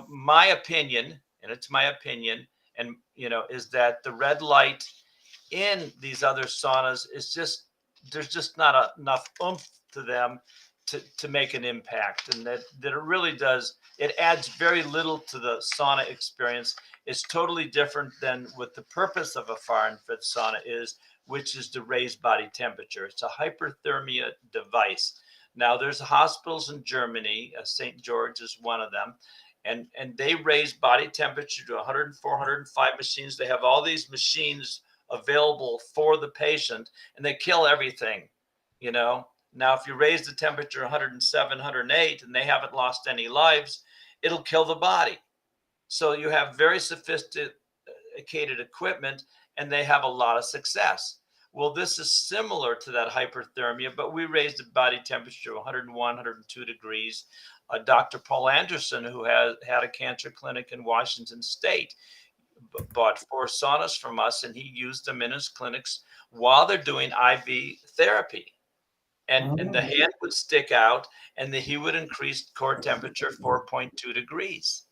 my opinion, and it's my opinion, and is that the red light in these other saunas is there's just not enough oomph to them to make an impact, and that it really does. It adds very little to the sauna experience. It's totally different than what the purpose of a far infrared sauna is, which is to raise body temperature. It's a hyperthermia device. Now, there's hospitals in Germany, St. George is one of them, and they raise body temperature to 104, 105 machines. They have all these machines available for the patient, and they kill everything. Now, if you raise the temperature 107, 108, and they haven't lost any lives, it'll kill the body. So you have very sophisticated equipment, and they have a lot of success. Well, this is similar to that hyperthermia, but we raised the body temperature to 101, 102 degrees. Dr. Paul Anderson, who had a cancer clinic in Washington State, bought 4 saunas from us, and he used them in his clinics while they're doing IV therapy. And the hand would stick out, and he would increase core temperature 4.2 degrees.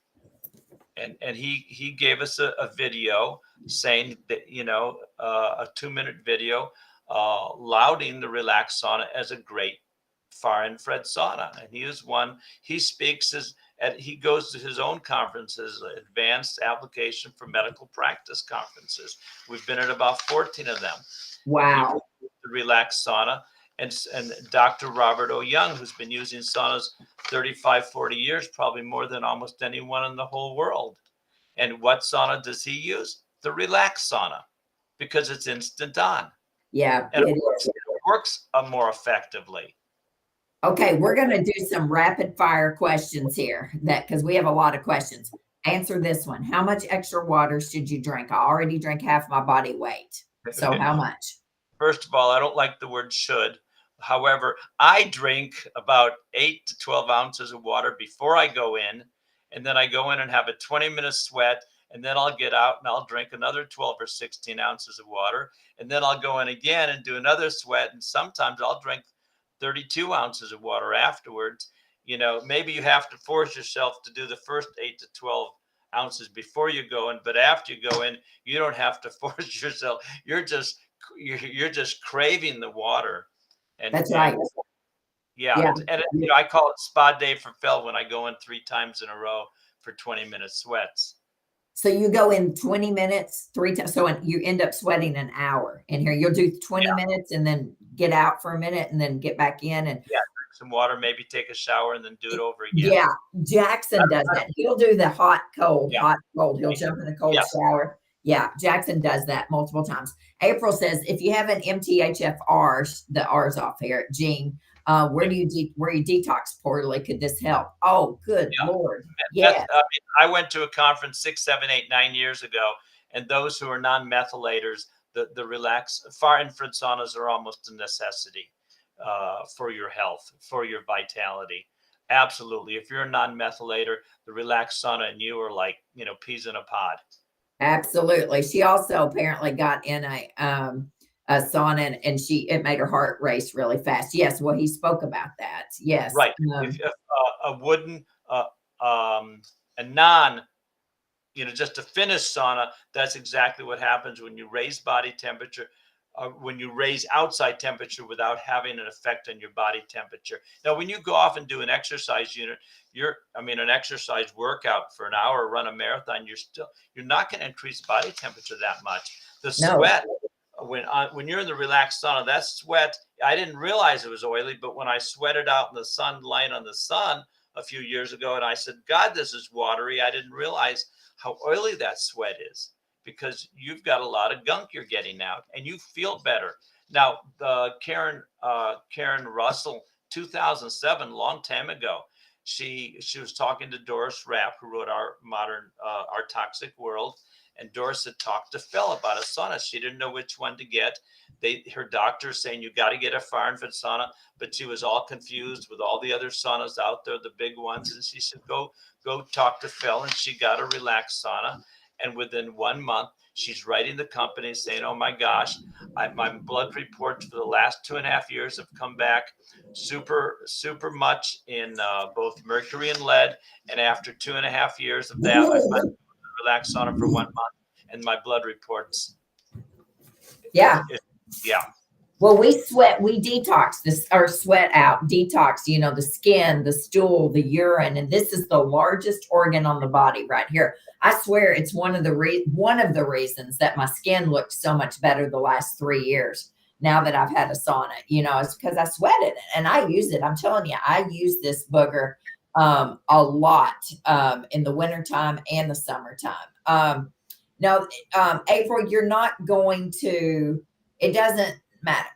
And he gave us a video saying that, a 2-minute video lauding the relaxed sauna as a great far infrared sauna. And he speaks And he goes to his own conferences, advanced application for medical practice conferences. We've been at about 14 of them. Wow. The relaxed sauna. And Dr. Robert O. Young, who's been using saunas 35, 40 years, probably more than almost anyone in the whole world. And what sauna does he use? The relaxed sauna, because it's instant on. Yeah, And it is. it works more effectively. Okay, we're going to do some rapid fire questions here because we have a lot of questions. Answer this one. How much extra water should you drink? I already drank half my body weight. So how much? First of all, I don't like the word should. However, I drink about 8 to 12 ounces of water before I go in. And then I go in and have a 20-minute sweat. And then I'll get out and I'll drink another 12 or 16 ounces of water. And then I'll go in again and do another sweat. And sometimes I'll drink 32 ounces of water afterwards. Maybe you have to force yourself to do the first 8 to 12 ounces before you go in, but after you go in, you don't have to force yourself. You're just craving the water. And that's right. Yeah. And I call it spa day for Phil when I go in 3 times in a row for 20-minute sweats. So you go in 20 minutes, 3 times. So you end up sweating an hour in here. You'll do 20 minutes and then get out for a minute and then get back in and drink some water, maybe take a shower and then do it over again. Yeah. Jackson does that. He'll do the hot, cold. He'll jump in the cold shower. Yeah. Jackson does that multiple times. April says, if you have an MTHFR, the R's off here, gene, where you detox poorly, could this help? Oh, good Lord. Yeah. I went to a conference 6, 7, 8, 9 years ago, and those who are non-methylators, the relaxed far infrared saunas are almost a necessity for your health, for your vitality. Absolutely. If you're a non-methylator, the relaxed sauna and you are like, peas in a pod. Absolutely. She also apparently got in a sauna and it made her heart race really fast. Yes. Well, he spoke about that. Yes. Right. If a wooden, a non, just a finished sauna, that's exactly what happens when you raise body temperature, when you raise outside temperature without having an effect on your body temperature. Now, when you go off and do an exercise unit, an exercise workout for an hour, run a marathon, you're not going to increase body temperature that much. The sweat, when you're in the relaxed sauna, that sweat, I didn't realize it was oily, but when I sweated out in the sun, lying on the sun a few years ago, and I said, God, this is watery. I didn't realize how oily that sweat is, because you've got a lot of gunk you're getting out and you feel better. Now, Karen Russell, 2007, long time ago, she was talking to Doris Rapp, who wrote Our Toxic World. And Doris had talked to Phil about a sauna. She didn't know which one to get. Her doctor saying, you got to get a far infrared sauna, but she was all confused with all the other saunas out there, the big ones. And she said, go talk to Phil. And she got a relaxed sauna. And within 1 month, she's writing the company saying, oh my gosh, my blood reports for the last 2.5 years have come back super, super much in both mercury and lead. And after 2.5 years of that, I relaxed sauna for 1 month and my blood reports. Yeah. Yeah. Well, we detox sweat out, detox, the skin, the stool, the urine. And this is the largest organ on the body right here. I swear it's one of the reasons that my skin looked so much better the last 3 years. Now that I've had a sauna, it's because I sweated it and I use it. I'm telling you, I use this booger a lot in the wintertime and the summertime. No, April, you're not going to, it doesn't matter.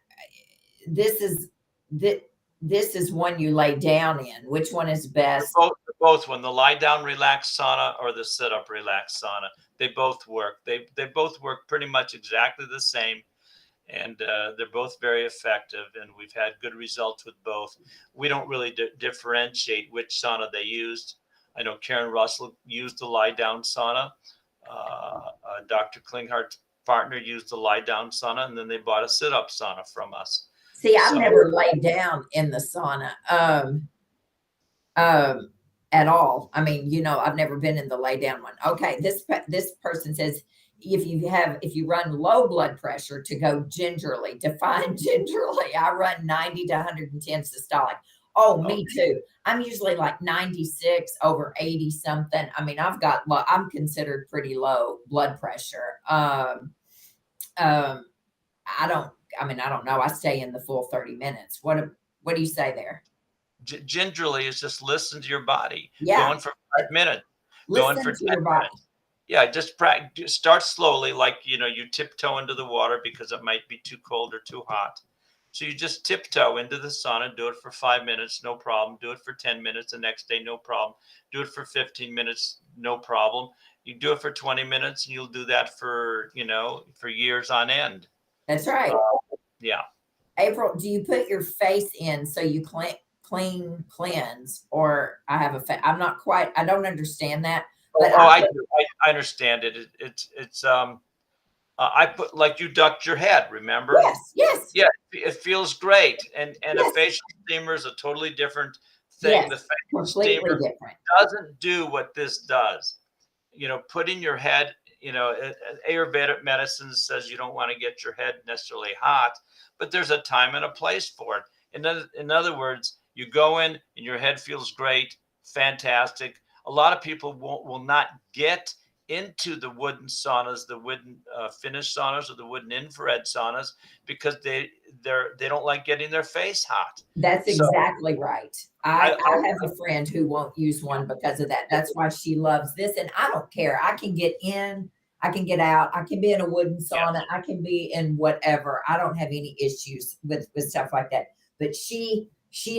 This is one you lay down in. Which one is best? Both one, the lie down relaxed sauna or the sit up relaxed sauna. They both work. They both work pretty much exactly the same. And they're both very effective, and we've had good results with both. We don't really differentiate which sauna they used. I know Karen Russell used the lie-down sauna. Dr. Klinghart's partner used the lie-down sauna, and then they bought a sit-up sauna from us. See, I've never laid down in the sauna at all. I mean, I've never been in the lay-down one. Okay, this person says, if you run low blood pressure, to go gingerly. Define gingerly. I run 90 to 110 systolic. Oh, me too. I'm usually like 96 over 80 something. I mean, I'm considered pretty low blood pressure. Um, I don't, I don't know. I stay in the full 30 minutes. What do you say there? Gingerly is just listen to your body. Yeah. Going for 5 minutes, going for Listen to 10 your body. minutes. Yeah, just practice. Start slowly, like you tiptoe into the water because it might be too cold or too hot. So you just tiptoe into the sauna, do it for 5 minutes, no problem. Do it for 10 minutes the next day, no problem. Do it for 15 minutes, no problem. You do it for 20 minutes, and you'll do that for years on end. That's right. Yeah. April, do you put your face in so you cleanse? Or I'm not quite, I don't understand that. But I do. I understand it. I put, like, you ducked your head, remember? yes, yes, Yeah, it feels great. And a yes, facial steamer is a totally different thing. yes, The facial completely steamer different. doesn't do what this does. Putting your head, Ayurvedic medicine says you don't want to get your head necessarily hot, but there's a time and a place for it. In other words, you go in and your head feels great, fantastic. A lot of people will not get into the wooden saunas, the wooden Finnish saunas, or the wooden infrared saunas because they don't like getting their face hot. That's So exactly right. I have a friend who won't use one because of that. That's why she loves this. And I don't care. I can get in, I can get out, I can be in a wooden sauna, I can be in whatever. I don't have any issues with stuff like that. But she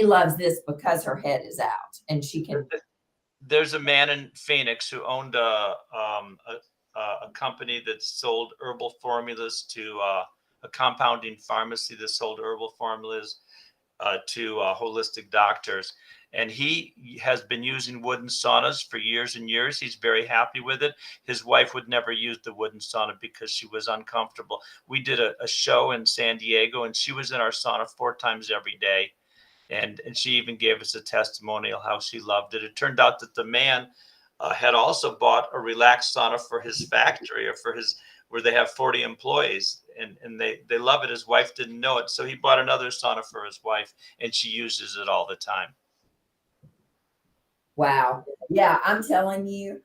loves this because her head is out and she can. There's a man in Phoenix who owned a company that sold herbal formulas to a compounding pharmacy that sold herbal formulas to holistic doctors. And he has been using wooden saunas for years and years. He's very happy with it. His wife would never use the wooden sauna because she was uncomfortable. We did a show in San Diego, and she was in our sauna 4 times every day. And she even gave us a testimonial how she loved it. It turned out that the man had also bought a relaxed sauna for his factory, or for his, where they have 40 employees, and they love it. His wife didn't know it, so he bought another sauna for his wife, and she uses it all the time. Wow. Yeah, I'm telling you,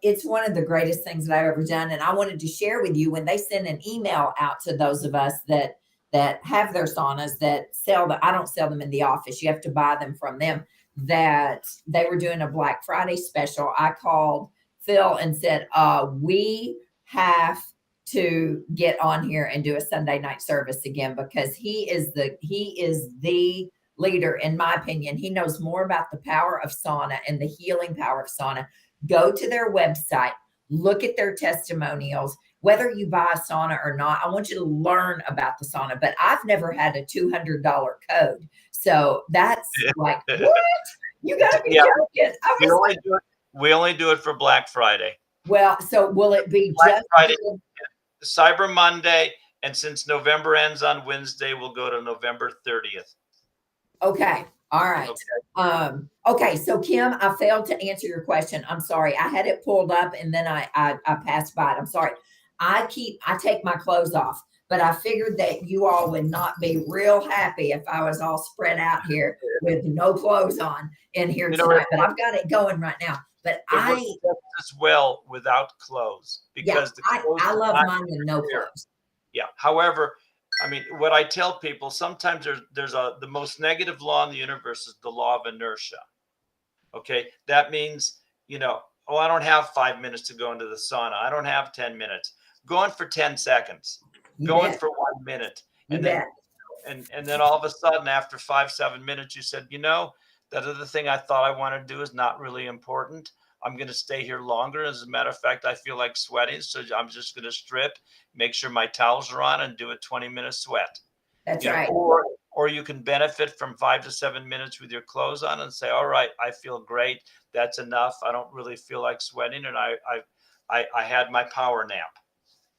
it's one of the greatest things that I've ever done. And I wanted to share with you, when they send an email out to those of us that have their saunas, that I don't sell them in the office. You have to buy them from them. That they were doing a Black Friday special. I called Phil and said, we have to get on here and do a Sunday night service again, because he is the leader, in my opinion. He knows more about the power of sauna and the healing power of sauna. Go to their website, look at their testimonials. Whether you buy a sauna or not, I want you to learn about the sauna. But I've never had a $200 code. So that's like, what? You got to be joking. We only do it for Black Friday. Well, so will it be Black just Friday, Cyber Monday, and since November ends on Wednesday, we'll go to November 30th. Okay. All right. Okay. Okay. So Kim, I failed to answer your question. I'm sorry. I had it pulled up and then I passed by it. I'm sorry. I take my clothes off, but I figured that you all would not be real happy if I was all spread out here with no clothes on in here tonight. But I've got it going right now. But I as well without clothes, because I love mine with no clothes. Yeah. However, I mean, what I tell people, sometimes there's the most negative law in the universe is the law of inertia. Okay. That means, I don't have 5 minutes to go into the sauna. I don't have 10 minutes. Going for 10 seconds, going for 1 minute. And then all of a sudden, after 5-7 minutes, you said, that other thing I thought I wanted to do is not really important. I'm going to stay here longer. As a matter of fact, I feel like sweating. So I'm just going to strip, make sure my towels are on, and do a 20-minute sweat. That's right. Or you can benefit from 5 to 7 minutes with your clothes on and say, all right, I feel great. That's enough. I don't really feel like sweating. And I had my power nap.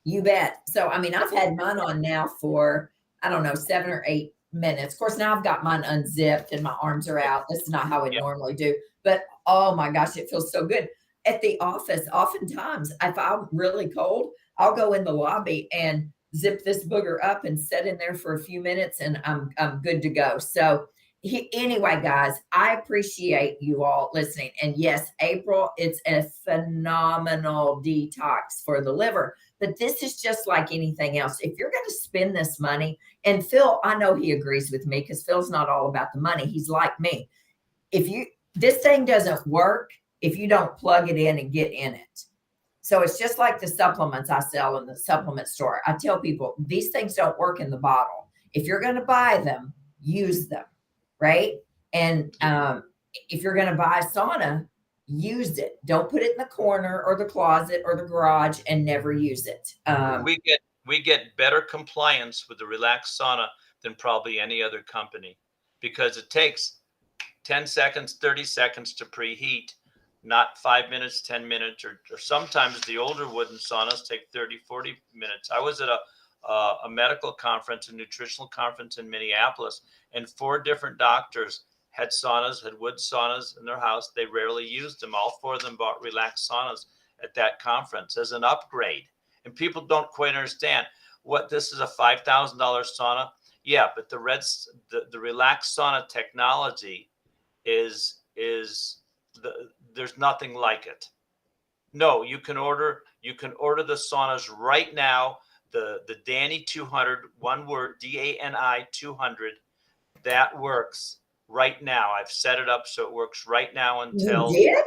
You bet. So, I mean, I've had mine on now for, I don't know, 7 or 8 minutes. Of course, now I've got mine unzipped and my arms are out. This is not how I normally do. But, oh my gosh, it feels so good. At the office, oftentimes, if I'm really cold, I'll go in the lobby and zip this booger up and sit in there for a few minutes, and I'm good to go. So anyway, guys, I appreciate you all listening. And yes, April, it's a phenomenal detox for the liver. But this is just like anything else. If you're going to spend this money, and Phil, I know he agrees with me because Phil's not all about the money. He's like me. If this thing doesn't work if you don't plug it in and get in it. So it's just like the supplements I sell in the supplement store. I tell people these things don't work in the bottle. If you're going to buy them, use them, right? And if you're going to buy a sauna, use it. Don't put it in the corner or the closet or the garage and never use it. We get better compliance with the relaxed sauna than probably any other company, because it takes 10 seconds, 30 seconds to preheat, not 5 minutes, 10 minutes, or sometimes the older wooden saunas take 30, 40 minutes. I was at a medical conference, a nutritional conference in Minneapolis, and 4 different doctors had wood saunas in their house. They rarely used them. All 4 of them bought relaxed saunas at that conference as an upgrade. And people don't quite understand what this is, a $5,000 sauna. Yeah, but the relaxed sauna technology there's nothing like it. No, you can order the saunas right now. The Danny 200, one word, DANI 200, that works right now. I've set it up so it works right now until you did?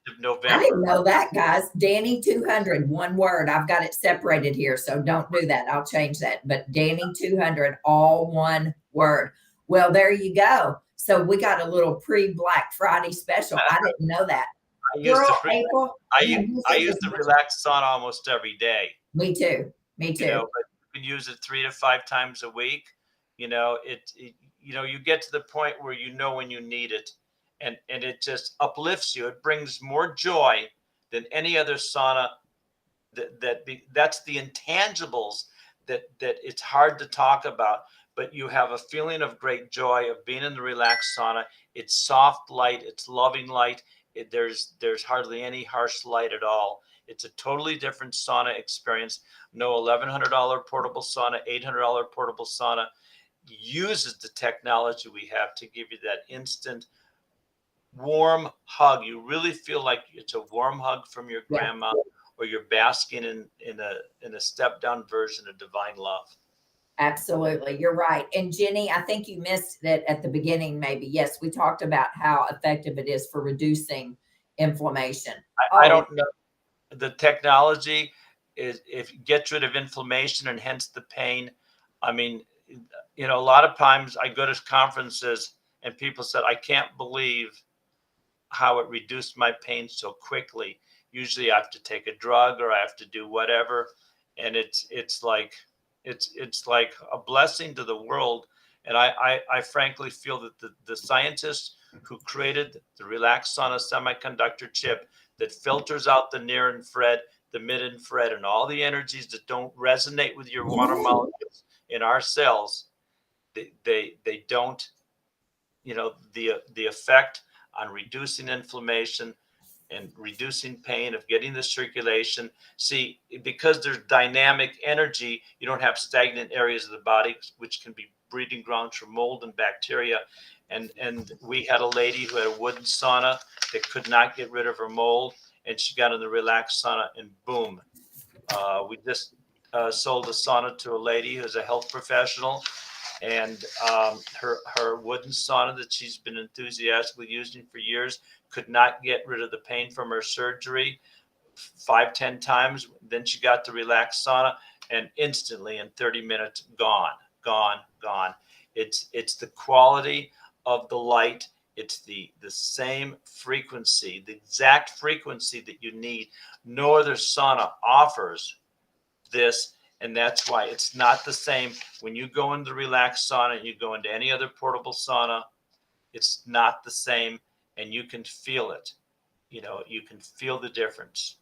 end of November. I didn't know that, guys. Danny 200, one word. I've got it separated here, so don't do that. I'll change that. But Danny 200, all one word. Well, there you go. So we got a little pre-Black Friday special. I didn't know that. I use the relaxed sauna almost every day. Me too. Me too. But you can use it 3 to 5 times a week. You get to the point where when you need it, and it just uplifts you. It brings more joy than any other sauna. That's the intangibles that it's hard to talk about. But you have a feeling of great joy of being in the relaxed sauna. It's soft light. It's loving light. There's hardly any harsh light at all. It's a totally different sauna experience. No $1,100 portable sauna, $800 portable sauna uses the technology we have to give you that instant warm hug. You really feel like it's a warm hug from your grandma, or you're basking in a step down version of divine love. Absolutely. You're right. And Jenny, I think you missed that at the beginning, maybe. Yes, we talked about how effective it is for reducing inflammation. I don't know. The technology if it gets rid of inflammation and hence the pain. I mean, a lot of times I go to conferences and people said, I can't believe how it reduced my pain so quickly. Usually I have to take a drug or I have to do whatever. And it's like a blessing to the world. And I frankly feel that the scientists who created the relaxed sauna semiconductor chip that filters out the near infrared, the mid infrared, and all the energies that don't resonate with your water molecules in our cells, they don't, the effect on reducing inflammation and reducing pain, of getting the circulation. See, because there's dynamic energy, you don't have stagnant areas of the body, which can be breeding grounds for mold and bacteria. And we had a lady who had a wooden sauna that could not get rid of her mold, and she got in the relaxed sauna, and boom. We just sold a sauna to a lady who's a health professional, and her wooden sauna that she's been enthusiastically using for years could not get rid of the pain from her surgery 5-10 times. Then she got the relaxed sauna, and instantly in 30 minutes, gone. It's the quality of the light. It's the same frequency, the exact frequency that you need. No other sauna offers this. And that's why it's not the same. When you go into the relaxed sauna and you go into any other portable sauna, it's not the same. And you can feel it. You can feel the difference.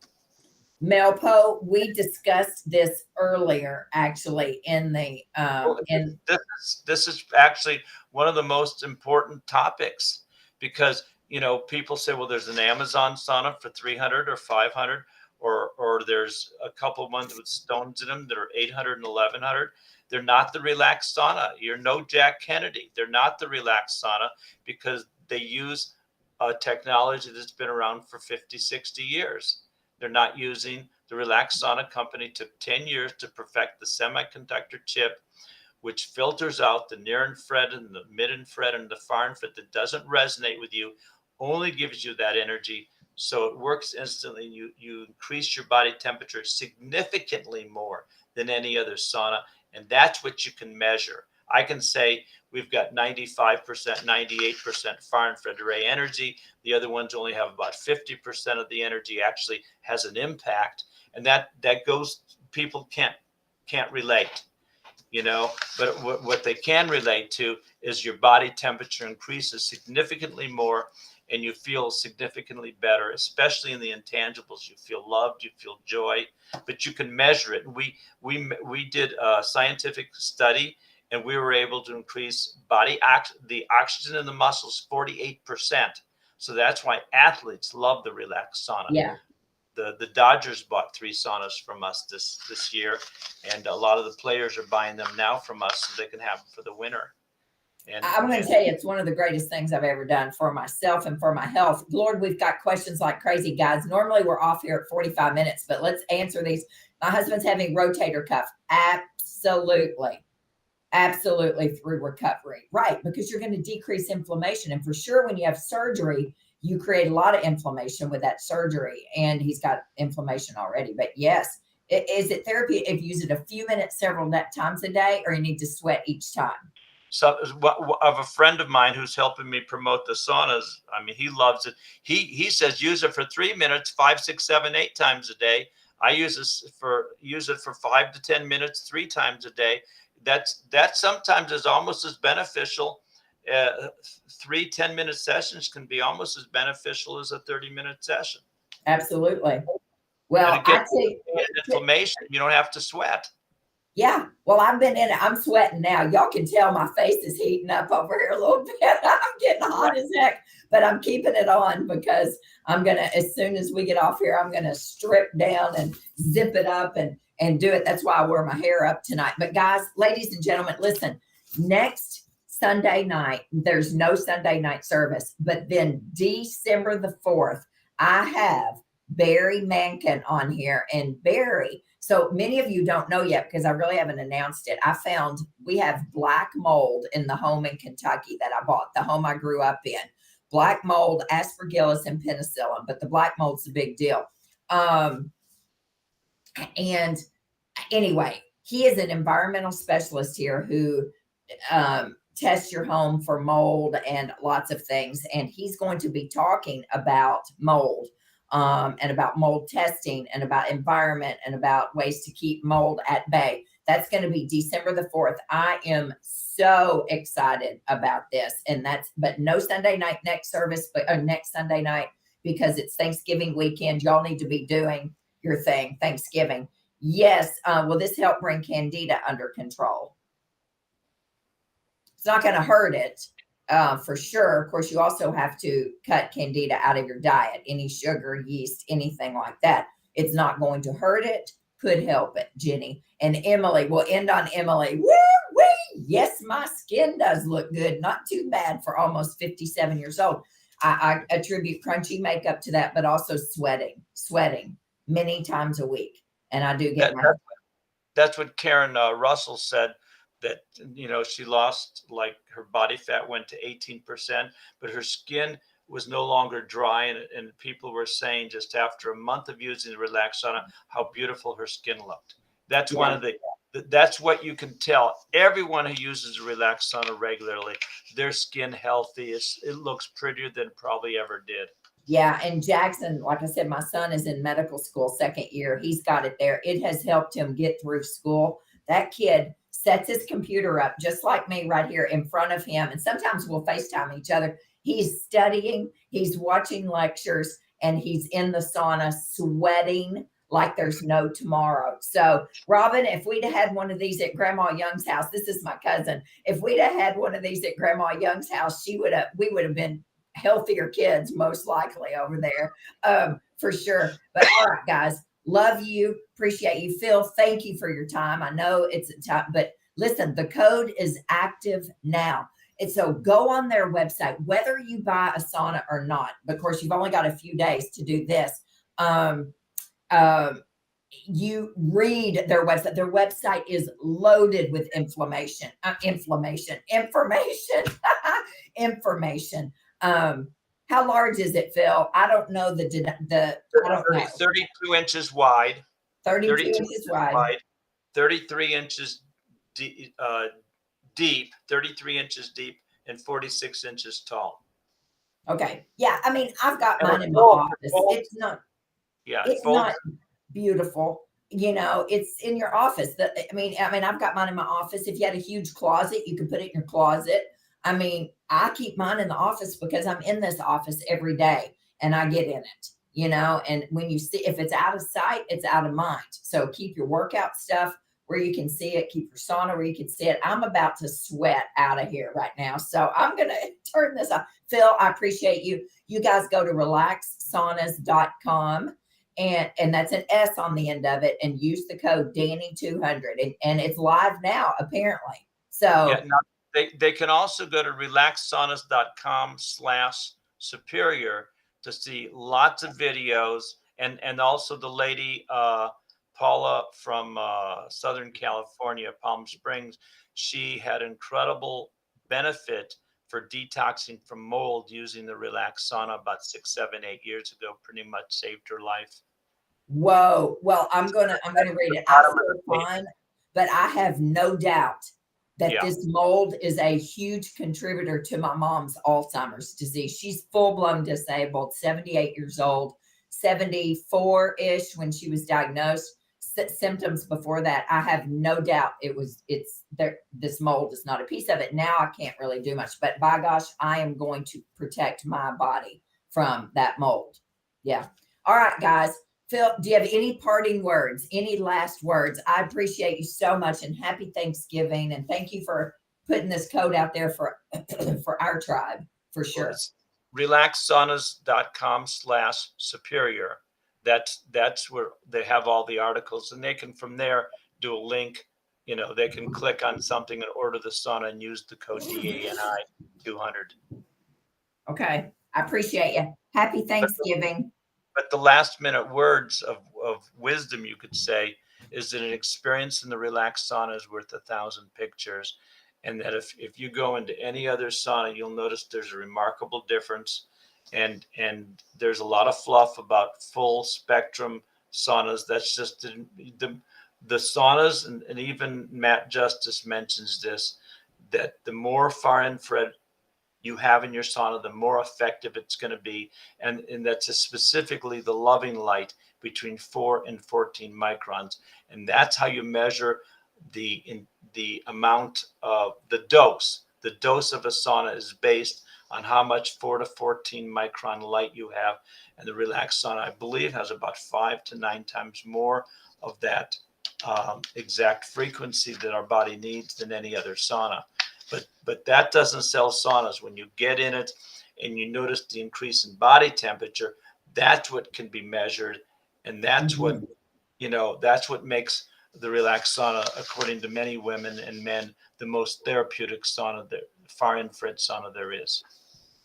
Melpo, we discussed this earlier, actually, in the this is actually one of the most important topics, because people say, well, there's an Amazon sauna for $300 or $500. or there's a couple ones with stones in them that are 800 and 1100. They're not the relaxed sauna. You're no Jack Kennedy. They're not the relaxed sauna because they use a technology that's been around for 50, 60 years. They're not using the relaxed sauna company. Took 10 years to perfect the semiconductor chip, which filters out the near infrared and the mid infrared and the far infrared that doesn't resonate with you, only gives you that energy. So it works instantly. You increase your body temperature significantly more than any other sauna. And that's what you can measure. I can say we've got 95%, 98% far infrared array energy. The other ones only have about 50% of the energy actually has an impact. And that goes, people can't relate, but what they can relate to is your body temperature increases significantly more and you feel significantly better, especially in the intangibles. You feel loved, you feel joy, but you can measure it. We did a scientific study and we were able to increase the oxygen in the muscles 48%. So that's why athletes love the relaxed sauna. Yeah. The Dodgers bought 3 saunas from us this year, and a lot of the players are buying them now from us so they can have them for the winter. And I'm going to tell you, it's one of the greatest things I've ever done for myself and for my health. Lord, we've got questions like crazy, guys. Normally we're off here at 45 minutes, but let's answer these. My husband's having rotator cuff. Absolutely through recovery, right? Because you're going to decrease inflammation. And for sure, when you have surgery, you create a lot of inflammation with that surgery, and he's got inflammation already. But yes, is it therapy if you use it a few minutes, several times a day, or you need to sweat each time? So of a friend of mine who's helping me promote the saunas, I mean, he loves it. He says use it for 3 minutes, 5, 6, 7, 8 times a day. I use it for 5 to 10 minutes, 3 times a day. That sometimes is almost as beneficial. 3 10-minute sessions can be almost as beneficial as a 30-minute session. Absolutely. Well, I see inflammation. You don't have to sweat. Yeah. Well, I've been in it. I'm sweating now. Y'all can tell my face is heating up over here a little bit. I'm getting hot as heck, but I'm keeping it on because I'm going to, as soon as we get off here, I'm going to strip down and zip it up and do it. That's why I wore my hair up tonight. But guys, ladies and gentlemen, listen, next Sunday night, there's no Sunday night service, but then December the 4th, I have Barry Mankin on here. And Barry, so many of you don't know yet because I really haven't announced it. We have black mold in the home in Kentucky that I bought, the home I grew up in. Black mold, aspergillus, and penicillin, but the black mold's the big deal. And anyway, he is an environmental specialist here who tests your home for mold and lots of things. And he's going to be talking about mold. And about mold testing and about environment and about ways to keep mold at bay. That's going to be December the 4th. I am so excited about this. But no Sunday night next Sunday night, because it's Thanksgiving weekend. Y'all need to be doing your thing, Thanksgiving. Yes. Will this help bring Candida under control? It's not going to hurt it. For sure. Of course, you also have to cut Candida out of your diet, any sugar, yeast, anything like that. It's not going to hurt it, could help it, Jenny. And Emily, we'll end on Emily. Woo-wee! Yes, my skin does look good. Not too bad for almost 57 years old. I attribute crunchy makeup to that, but also sweating many times a week. And I do get that's what Karen Russell said. That, she lost, like, her body fat went to 18%, but her skin was no longer dry. And people were saying just after a month of using the relaxed sauna, how beautiful her skin looked. That's one of that's what you can tell. Everyone who uses the relaxed sauna regularly, their skin healthy. It looks prettier than probably ever did. Yeah. And Jackson, like I said, my son is in medical school, 2nd year. He's got it there. It has helped him get through school. That kid sets his computer up just like me right here in front of him. And sometimes we'll FaceTime each other. He's studying, he's watching lectures, and he's in the sauna sweating like there's no tomorrow. So, Robin, if we'd have had one of these at Grandma Young's house, this is my cousin. If we'd have had one of these at Grandma Young's house, we would have been healthier kids, most likely over there, for sure. But all right, guys, Love you. Appreciate you. Phil, thank you for your time. I know it's a time, but listen, the code is active now. And so go on their website, whether you buy a sauna or not. Of course, you've only got a few days to do this. You read their website. Their website is loaded with information. How large is it, Phil? I don't know I don't know. 32 inches wide. 32 inches wide. 33 inches deep, 33 inches deep, and 46 inches tall. Okay. Yeah. I mean, I've got mine in my office. It's not. Yeah. It's not beautiful. You know, it's in your office. I mean, I've got mine in my office. If you had a huge closet, you could put it in your closet. I mean, I keep mine in the office because I'm in this office every day and I get in it, you know, and when you see, if it's out of sight, it's out of mind. So keep your workout stuff where you can see it, keep your sauna where you can see it. I'm about to sweat out of here right now. So I'm going to turn this off. Phil, I appreciate you. You guys go to relaxsaunas.com. And that's an S on the end of it, and use the code Danny200, and it's live now apparently. So yeah, now they can also go to relaxsaunas.com/superior to see lots of videos, and also the lady Paula from Southern California, Palm Springs, she had incredible benefit for detoxing from mold using the Relax Sauna about 6, 7, 8 years ago. Pretty much saved her life. Whoa. Well, I'm gonna read it. I feel fine, but I have no doubt that this mold is a huge contributor to my mom's Alzheimer's disease. She's full-blown disabled, 78 years old, 74-ish when she was diagnosed. Symptoms before that, I have no doubt it's there. This mold is not a piece of it. Now I can't really do much, but by gosh, I am going to protect my body from that mold. Yeah. All right, guys. Phil, do you have any parting words, any last words? I appreciate you so much, and happy Thanksgiving. And thank you for putting this code out there for our tribe, for sure. Relaxsaunas.com/superior. That's where they have all the articles, and they can from there do a link. You know, they can click on something and order the sauna and use the code DANI200. Okay. I appreciate you. Happy Thanksgiving. But the last minute words of wisdom, you could say, is that an experience in the relaxed sauna is worth 1,000 pictures. And that if you go into any other sauna, you'll notice there's a remarkable difference. And there's a lot of fluff about full spectrum saunas. That's just the saunas, and even Matt Justice mentions this, that the more far infrared you have in your sauna, the more effective it's going to be. And that's specifically the loving light between 4 and 14 microns. And that's how you measure the amount of the dose. The dose of a sauna is based on how much 4 to 14 micron light you have. And the relaxed sauna, I believe, has about 5 to 9 times more of that exact frequency that our body needs than any other sauna. But that doesn't sell saunas. When you get in it and you notice the increase in body temperature, that's what can be measured. And that's what, that's what makes the relaxed sauna, according to many women and men, the most therapeutic sauna, the far infrared sauna there is.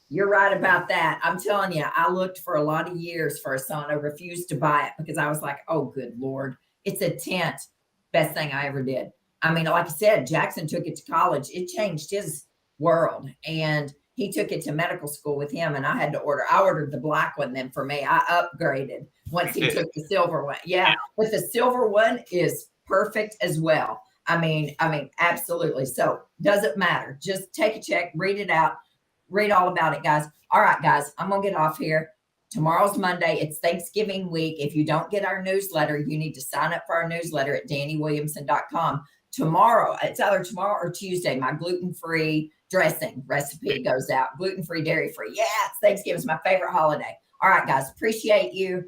You're right about that. I'm telling you, I looked for a lot of years for a sauna, refused to buy it because I was like, oh, good Lord, it's a tent. Best thing I ever did. I mean, like I said, Jackson took it to college. It changed his world, and he took it to medical school with him. And I ordered the black one then for me. I upgraded once he took the silver one. Yeah. But the silver one is perfect as well. I mean, absolutely. So doesn't matter. Just take a check, read it out, read all about it, guys. All right, guys, I'm going to get off here. Tomorrow's Monday. It's Thanksgiving week. If you don't get our newsletter, you need to sign up for our newsletter at DannyWilliamson.com. Tomorrow, it's either tomorrow or Tuesday, my gluten-free dressing recipe goes out. Gluten-free, dairy-free. Yeah, it's Thanksgiving. It's my favorite holiday. All right, guys, appreciate you.